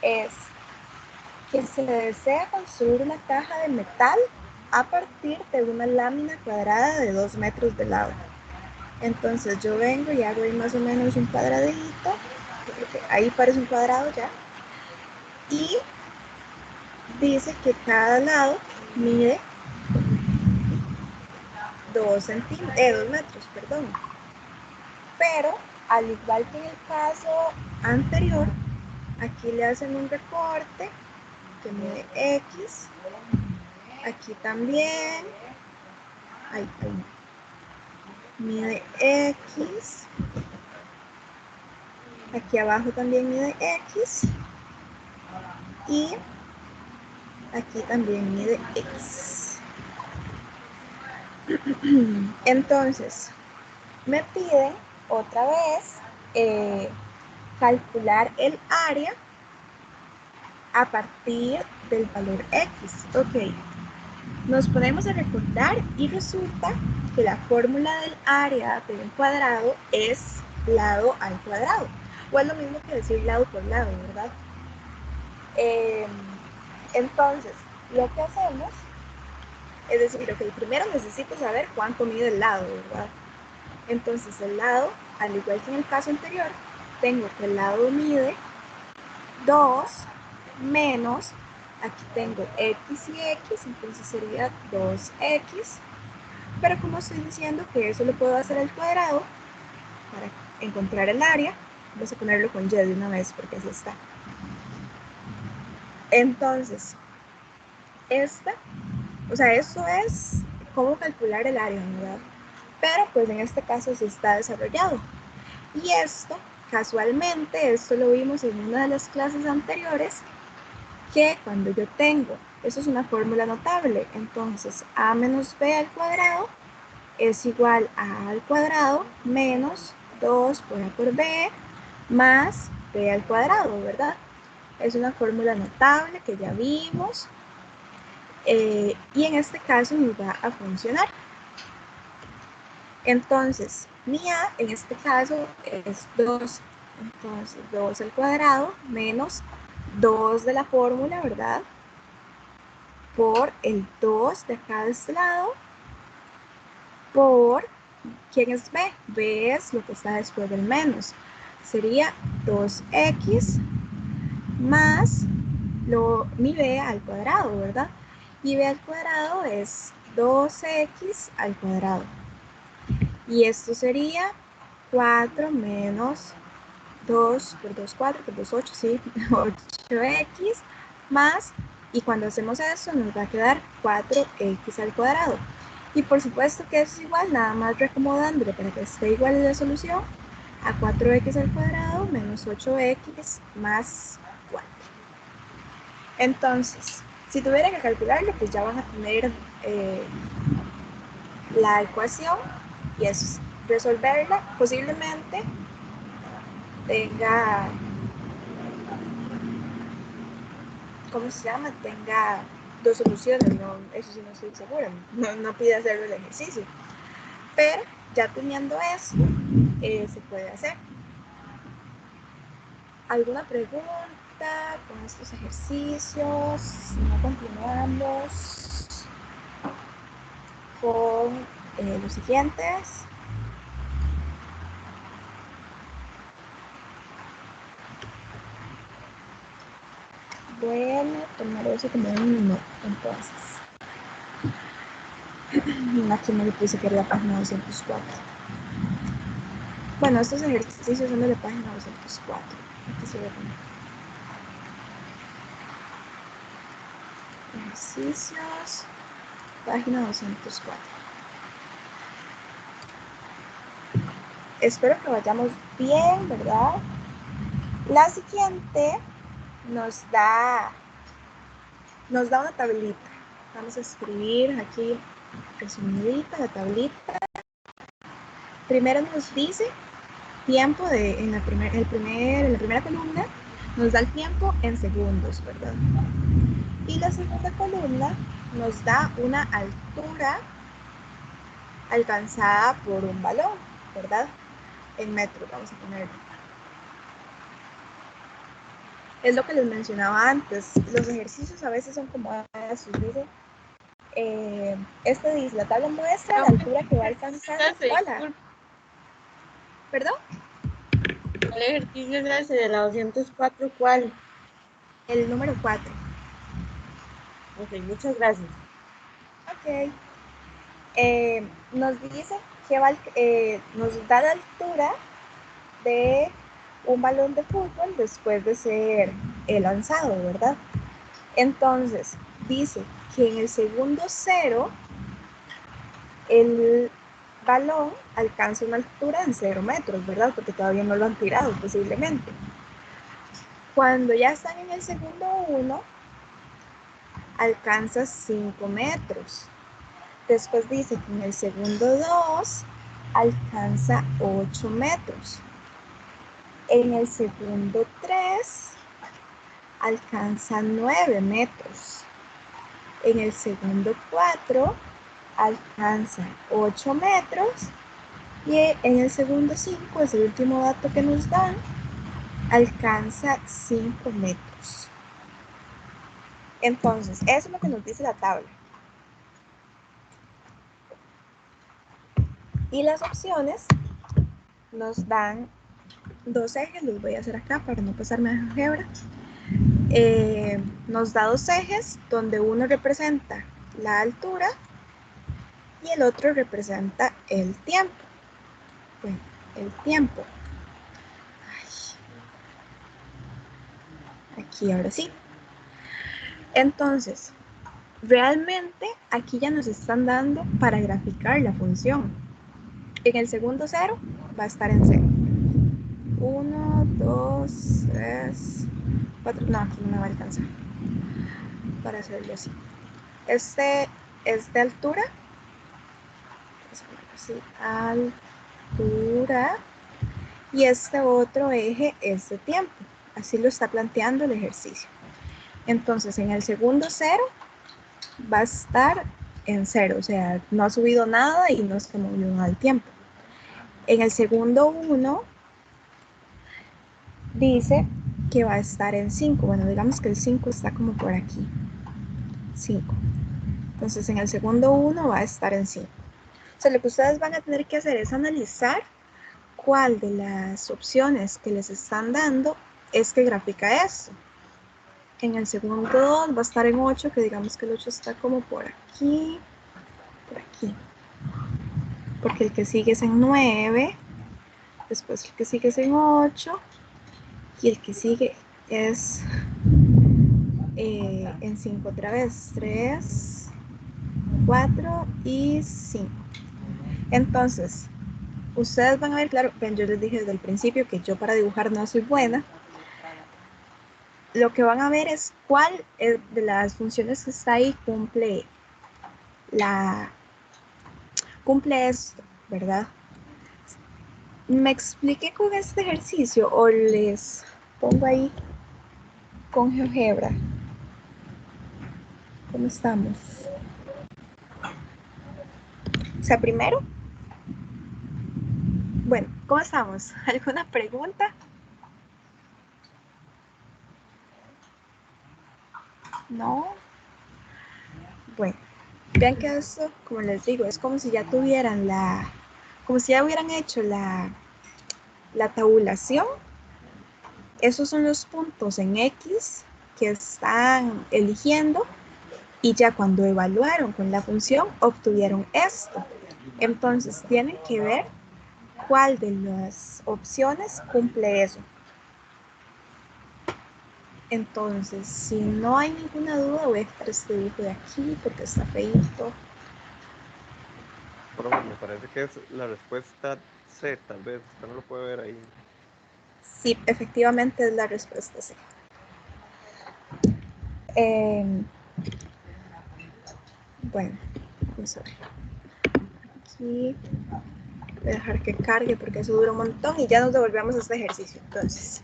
es que se desea construir una caja de metal a partir de una lámina cuadrada de 2 metros de lado. Entonces yo vengo y hago ahí más o menos un cuadradito, ahí parece un cuadrado ya, y dice que cada lado mide 2 metros, perdón. Pero al igual que en el caso anterior, aquí le hacen un recorte que mide X, aquí también, mide X, aquí abajo también mide X, y aquí también mide X. Entonces, me piden otra vez calcular el área a partir del valor X. Ok, nos ponemos a recordar y resulta que la fórmula del área de un cuadrado es lado al cuadrado. O es lo mismo que decir lado por lado, ¿verdad? Entonces, lo que hacemos es decir, ok, primero necesito saber cuánto mide el lado, ¿verdad? Entonces, el lado, al igual que en el caso anterior, tengo que el lado mide 2 menos, aquí tengo X y X, entonces sería 2X, pero como estoy diciendo que eso lo puedo hacer al cuadrado, para encontrar el área, vamos a ponerlo con Y de una vez porque así está. Entonces, esto es cómo calcular el área, ¿verdad? Pero pues en este caso sí está desarrollado. Y esto, casualmente, esto lo vimos en una de las clases anteriores, que cuando yo tengo, eso es una fórmula notable, entonces a menos b al cuadrado es igual a a al cuadrado menos 2 por a por b más b al cuadrado, ¿verdad? Es una fórmula notable que ya vimos y en este caso nos va a funcionar. Entonces, mi a en este caso es 2, entonces 2 al cuadrado menos 2 de la fórmula, ¿verdad? Por el 2 de acá de este lado, por, ¿quién es b? B es lo que está después del menos. Sería 2x más mi b al cuadrado, ¿verdad? Y b al cuadrado es 2x al cuadrado. Y esto sería 4 menos 2 por 2, 4 por 2, 8, sí, 8x más, y cuando hacemos eso nos va a quedar 4x al cuadrado. Y por supuesto que eso es igual, nada más reacomodándolo para que esté igual la solución, a 4x al cuadrado menos 8x más 4. Entonces, si tuvieran que calcularlo, pues ya van a tener la ecuación y es resolverla. Posiblemente tenga, ¿cómo se llama? Tenga 2 soluciones, no, eso sí no estoy segura, no pide hacerlo el ejercicio. Pero ya teniendo eso, se puede hacer. ¿Alguna pregunta con estos ejercicios? Si no, continuamos con los siguientes. Bueno, tomar eso como un minuto, entonces. Aquí me le puse que era la página 204. Bueno, estos ejercicios son de la página 204. Aquí se ve como ejercicios, página 204. Espero que vayamos bien, ¿verdad? La siguiente nos da una tablita. Vamos a escribir aquí resumidita la tablita. Primero nos dice tiempo en la primera columna nos da el tiempo en segundos, ¿verdad? Y la segunda columna nos da una altura alcanzada por un balón, ¿verdad? En metros, vamos a ponerlo. es lo que les mencionaba antes. Los ejercicios a veces son como esos, dice. Este dice, la tabla muestra la altura que va a alcanzar. Hola. ¿Perdón? ¿Cuál ejercicio es ese de la 204? ¿Cuál? El número 4. Ok, muchas gracias. Ok. Nos dice que nos da la altura de un balón de fútbol después de ser lanzado, ¿verdad? Entonces, dice que en el segundo 0 el balón alcanza una altura en 0 metros, ¿verdad? Porque todavía no lo han tirado posiblemente. Cuando ya están en el segundo 1, alcanza 5 metros. Después dice que en el segundo 2 alcanza 8 metros. En el segundo 3 alcanza 9 metros. En el segundo 4 alcanza 8 metros. Y en el segundo 5, es el último dato que nos dan, alcanza 5 metros. Entonces, eso es lo que nos dice la tabla. Y las opciones nos dan dos ejes, los voy a hacer acá para no pasarme de álgebra. Nos da dos ejes donde uno representa la altura y el otro representa el tiempo. Bueno, el tiempo. Ay. Aquí ahora sí. Entonces, realmente aquí ya nos están dando para graficar la función. En el segundo 0 va a estar en 0. 1, 2, 3, 4. No, aquí no me va a alcanzar para hacerlo así. Este es de altura. Así, altura. Y este otro eje es de tiempo. Así lo está planteando el ejercicio. Entonces, en el segundo 0 va a estar en 0, o sea, no ha subido nada y no se movió nada el tiempo. En el segundo 1 dice que va a estar en 5. Bueno, digamos que el 5 está como por aquí. 5. Entonces, en el segundo 1 va a estar en 5. O sea, lo que ustedes van a tener que hacer es analizar cuál de las opciones que les están dando es que grafica esto. En el segundo 2 va a estar en 8, que digamos que el 8 está como por aquí, porque el que sigue es en 9, después el que sigue es en 8, y el que sigue es en 5 otra vez, 3, 4 y 5. Entonces, ustedes van a ver, claro, ven, yo les dije desde el principio que yo para dibujar no soy buena. Lo que van a ver es cuál de las funciones que está ahí cumple esto, ¿verdad? ¿Me expliqué con este ejercicio o les pongo ahí con GeoGebra? ¿Cómo estamos? O sea, primero, bueno, ¿cómo estamos? ¿Alguna pregunta? No. Bueno, vean que esto, como les digo, es como si ya tuvieran como si ya hubieran hecho la tabulación. Esos son los puntos en X que están eligiendo y ya cuando evaluaron con la función obtuvieron esto. Entonces tienen que ver cuál de las opciones cumple eso. Entonces, si no hay ninguna duda, voy a quitar este dibujo de aquí porque está feito. Profe, me parece que es la respuesta C, tal vez. Usted no lo puede ver ahí. Sí, efectivamente es la respuesta C. Bueno, vamos a ver. Aquí voy a dejar que cargue porque eso dura un montón y ya nos devolvemos a este ejercicio. Entonces,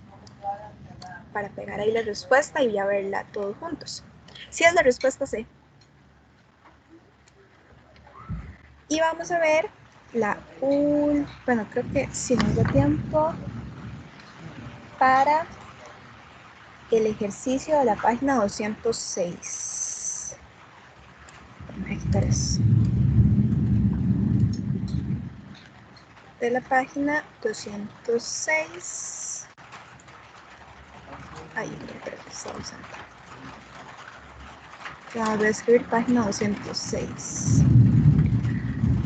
para pegar ahí la respuesta y ya verla todos juntos. Sí es la respuesta C. Y vamos a ver bueno, creo que si nos da tiempo para el ejercicio de la página 206. De la página 206. Ahí, pero estamos acá. Ya voy a escribir página 206.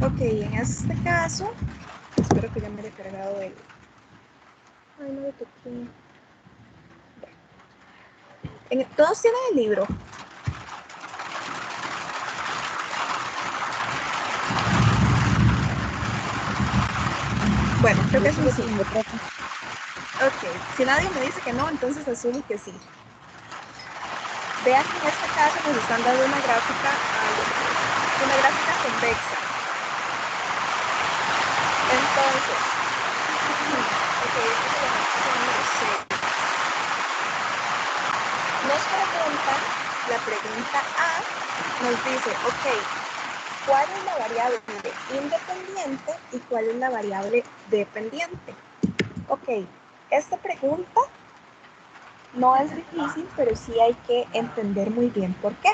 Ok, en este caso, espero que ya me haya cargado el... Ay, no lo toqué. Todos tienen el libro. Bueno, creo que es un sí. Ok, si nadie me dice que no, entonces asumo que sí. Vean que en este caso nos están dando una gráfica convexa. Entonces, ok, este es el ejercicio número 6. Nos preguntan, la pregunta A nos dice, ok, ¿cuál es la variable independiente y cuál es la variable dependiente? Ok, esta pregunta no es difícil, pero sí hay que entender muy bien por qué.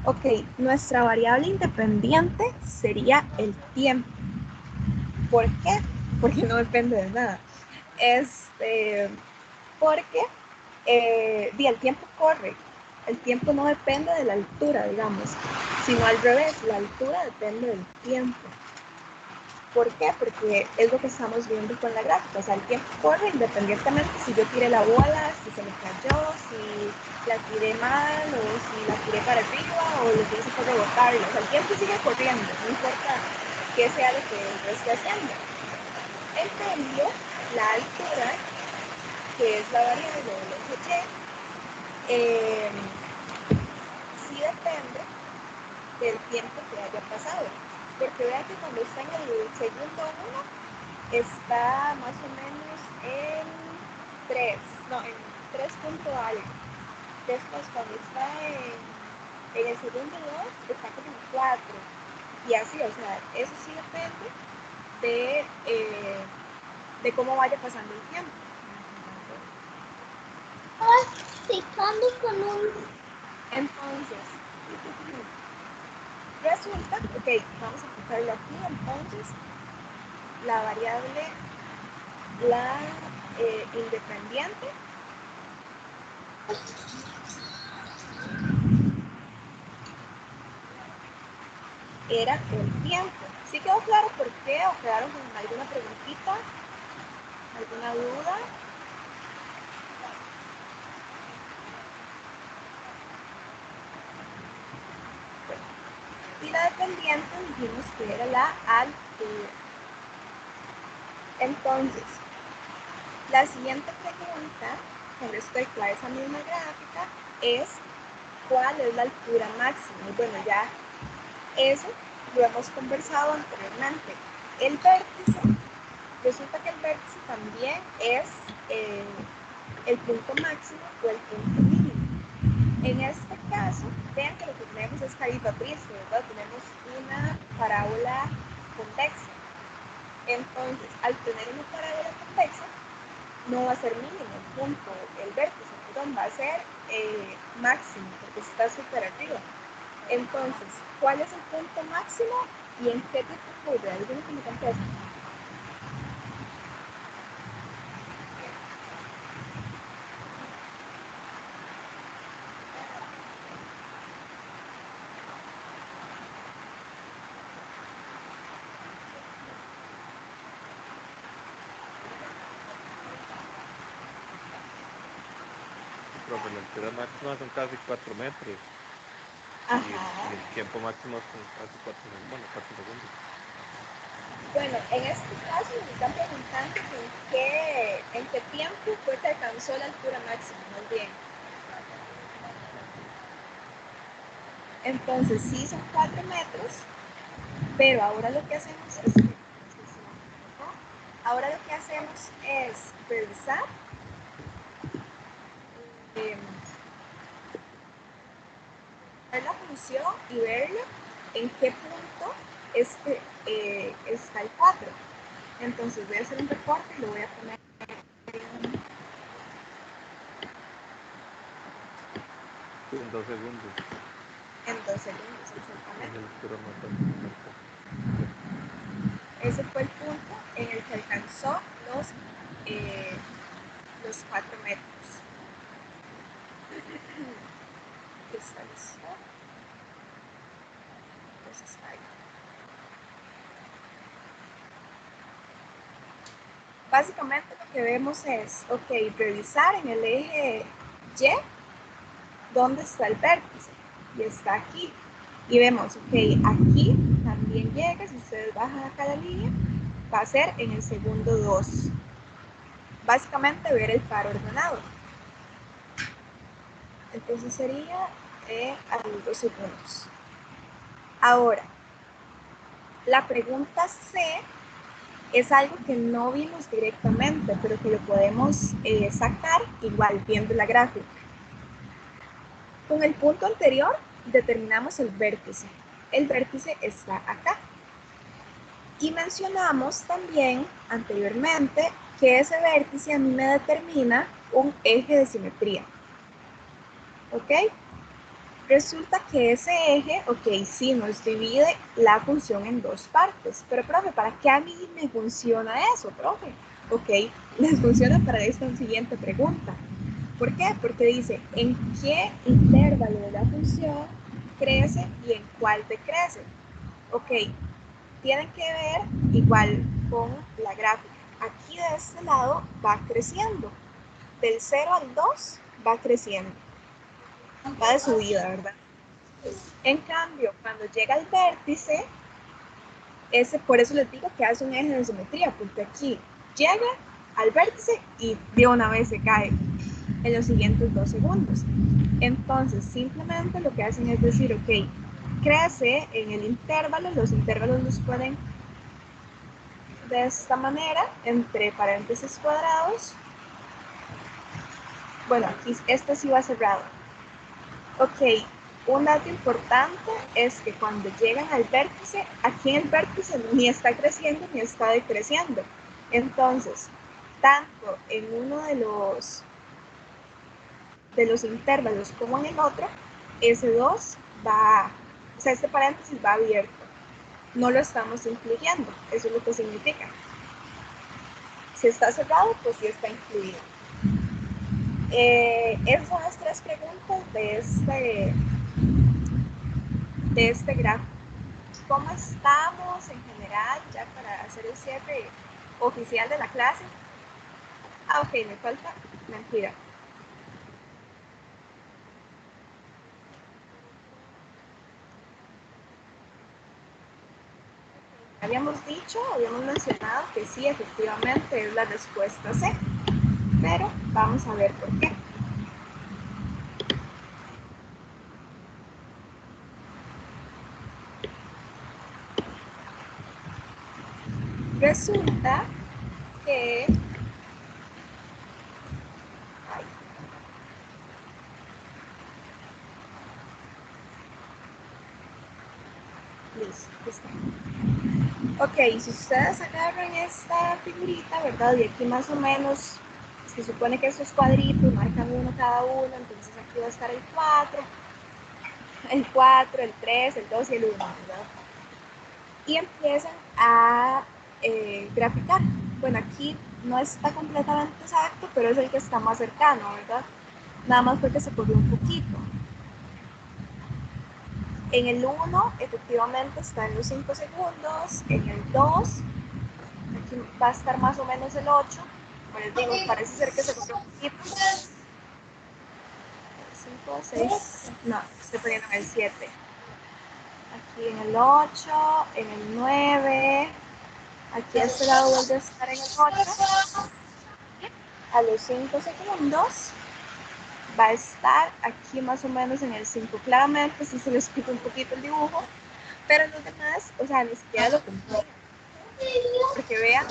Ok, nuestra variable independiente sería el tiempo. ¿Por qué? Porque no depende de nada. Porque el tiempo corre. El tiempo no depende de la altura, digamos, sino al revés, la altura depende del tiempo. ¿Por qué? Porque es lo que estamos viendo con la gráfica. O sea, el tiempo corre independientemente si yo tiré la bola, si se me cayó, si la tiré mal o si la tiré para arriba o lo que hice fue rebotarla. O sea, el tiempo sigue corriendo, no importa qué sea lo que yo esté haciendo. En cambio, la altura, que es la variable del eje Y, sí depende del tiempo que haya pasado. Porque vean que cuando está en el segundo 1, está más o menos en 3 punto algo. Después cuando está en el segundo 2, está como en 4. Y así, o sea, eso sí depende de cómo vaya pasando el tiempo. Entonces, resulta, ok, vamos a aplicarlo aquí, entonces, la variable, independiente, era el tiempo. ¿Sí quedó claro por qué? ¿O quedaron con alguna preguntita? ¿Alguna duda? Y la dependiente dijimos que era la altura. Entonces, la siguiente pregunta con respecto a esa misma gráfica es ¿cuál es la altura máxima? Y bueno, ya eso lo hemos conversado anteriormente. El vértice, resulta que el vértice también es el punto máximo o el punto mínimo. En este caso, vean que lo que tenemos es carita triste, ¿verdad? Tenemos una parábola convexa. Entonces, al tener una parábola convexa, no va a ser mínimo el punto, el vértice, perdón, va a ser máximo, porque está súper arriba. Entonces, ¿cuál es el punto máximo y en qué tipo ocurre? ¿Alguno que me conteste? Profe, la altura máxima son casi 4 metros. Ajá. Y el tiempo máximo son casi 4 segundos. Bueno, en este caso nos están preguntando en qué tiempo fue que alcanzó la altura máxima, más bien. Entonces, sí son 4 metros, pero ahora lo que hacemos es revisar ver la función y verlo en qué punto está el 4. Entonces voy a hacer un recorte y lo voy a poner Sí, en 2 segundos. En 2 segundos, Es exactamente. la altura más alta. Ese fue el punto en el que alcanzó los 4 metros. Cristalizó. Entonces ahí. Básicamente lo que vemos es, ok, revisar en el eje Y dónde está el vértice. Y está aquí. Y vemos, ok, aquí también llega, si ustedes bajan acá la línea, va a ser en el segundo 2. Básicamente ver el par ordenado. Entonces sería a los 2 segundos. Ahora, la pregunta C es algo que no vimos directamente, pero que lo podemos sacar igual viendo la gráfica. Con el punto anterior determinamos el vértice. El vértice está acá. Y mencionamos también anteriormente que ese vértice a mí me determina un eje de simetría. ¿Ok? Resulta que ese eje, ok, sí, nos divide la función en 2 partes. Pero, profe, ¿para qué a mí me funciona eso, profe? Ok, les funciona para esta siguiente pregunta. ¿Por qué? Porque dice, ¿en qué intervalo de la función crece y en cuál decrece? Ok, tienen que ver igual con la gráfica. Aquí de este lado va creciendo. Del 0 al 2 va creciendo. Va de subida, ¿verdad? En cambio, cuando llega al vértice, por eso les digo que hace un eje de simetría, porque aquí llega al vértice y de una vez se cae en los siguientes 2 segundos. Entonces, simplemente lo que hacen es decir, ok, crece en el intervalo, los intervalos los pueden de esta manera, entre paréntesis cuadrados. Bueno, aquí este sí va cerrado. Ok, un dato importante es que cuando llegan al vértice, aquí en el vértice ni está creciendo ni está decreciendo. Entonces, tanto en uno de los intervalos como en el otro, ese 2 va, o sea, este paréntesis va abierto. No lo estamos incluyendo, eso es lo que significa. Si está cerrado, pues sí está incluido. Esas son las 3 preguntas de este gráfico. ¿Cómo estamos en general ya para hacer el cierre oficial de la clase? Ah, ok, me falta mentira. Habíamos mencionado que sí, efectivamente es la respuesta C, pero vamos a ver por qué. Resulta que listo, está. Ok, si ustedes agarran esta figurita, ¿verdad? Y aquí más o menos se supone que estos cuadritos marcan uno cada uno, entonces aquí va a estar el 4, el 3, el 2 y el 1, ¿verdad? Y empiezan a graficar. Bueno, aquí no está completamente exacto, pero es el que está más cercano, ¿verdad? Nada más porque se corrió un poquito. En el 1, efectivamente, está en los 5 segundos. En el 2, aquí va a estar más o menos el 8. Como les digo, parece ser que se corrió un poquito. 5, 6, no, estoy poniendo en el 7. Aquí en el 8, en el 9, aquí a este lado vuelve a estar en el 8. A los 5 segundos va a estar aquí más o menos en el 5. Claramente sí se les quita un poquito el dibujo, pero los demás, o sea, ni siquiera lo cumplían. Porque vean,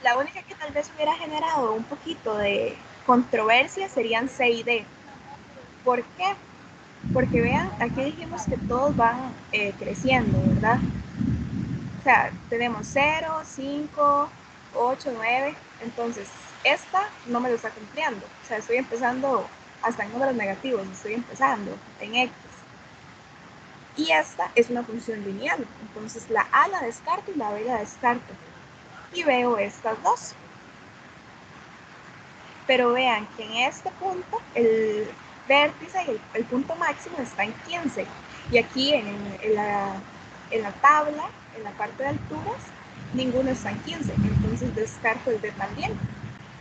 la única que tal vez hubiera generado un poquito de controversia serían C y D. ¿Por qué? Porque vean, aquí dijimos que todos van creciendo, ¿verdad? O sea, tenemos 0, 5, 8, 9. Entonces, esta no me lo está cumpliendo. O sea, estoy empezando hasta en números negativos, estoy empezando en X. Y esta es una función lineal, entonces la A la descarto y la B la descarto. Y veo estas dos. Pero vean que en este punto el vértice y el punto máximo está en 15. Y aquí en la tabla, en la parte de alturas, ninguno está en 15. Entonces descarto el D también.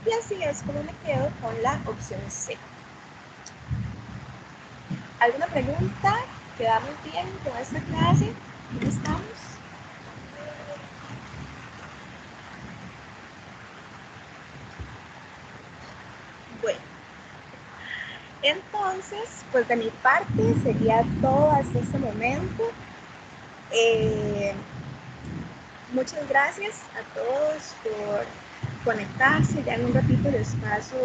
Y así es como me quedo con la opción C. ¿Alguna pregunta? ¿Quedamos bien con esta clase? ¿Cómo estamos? Bueno, entonces, pues de mi parte sería todo hasta este momento. Muchas gracias a todos por conectarse. Ya en un ratito les paso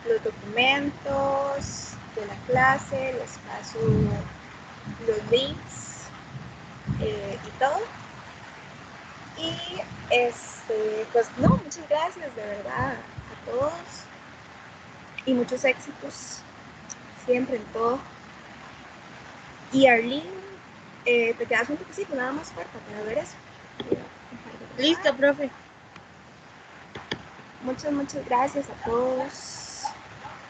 los documentos de la clase, les paso los links y todo. Y pues no, muchas gracias de verdad a todos y muchos éxitos siempre en todo. Y Arlene, te quedas un poquito nada más fuerte para ver eso. Listo, profe. Muchas gracias a todos.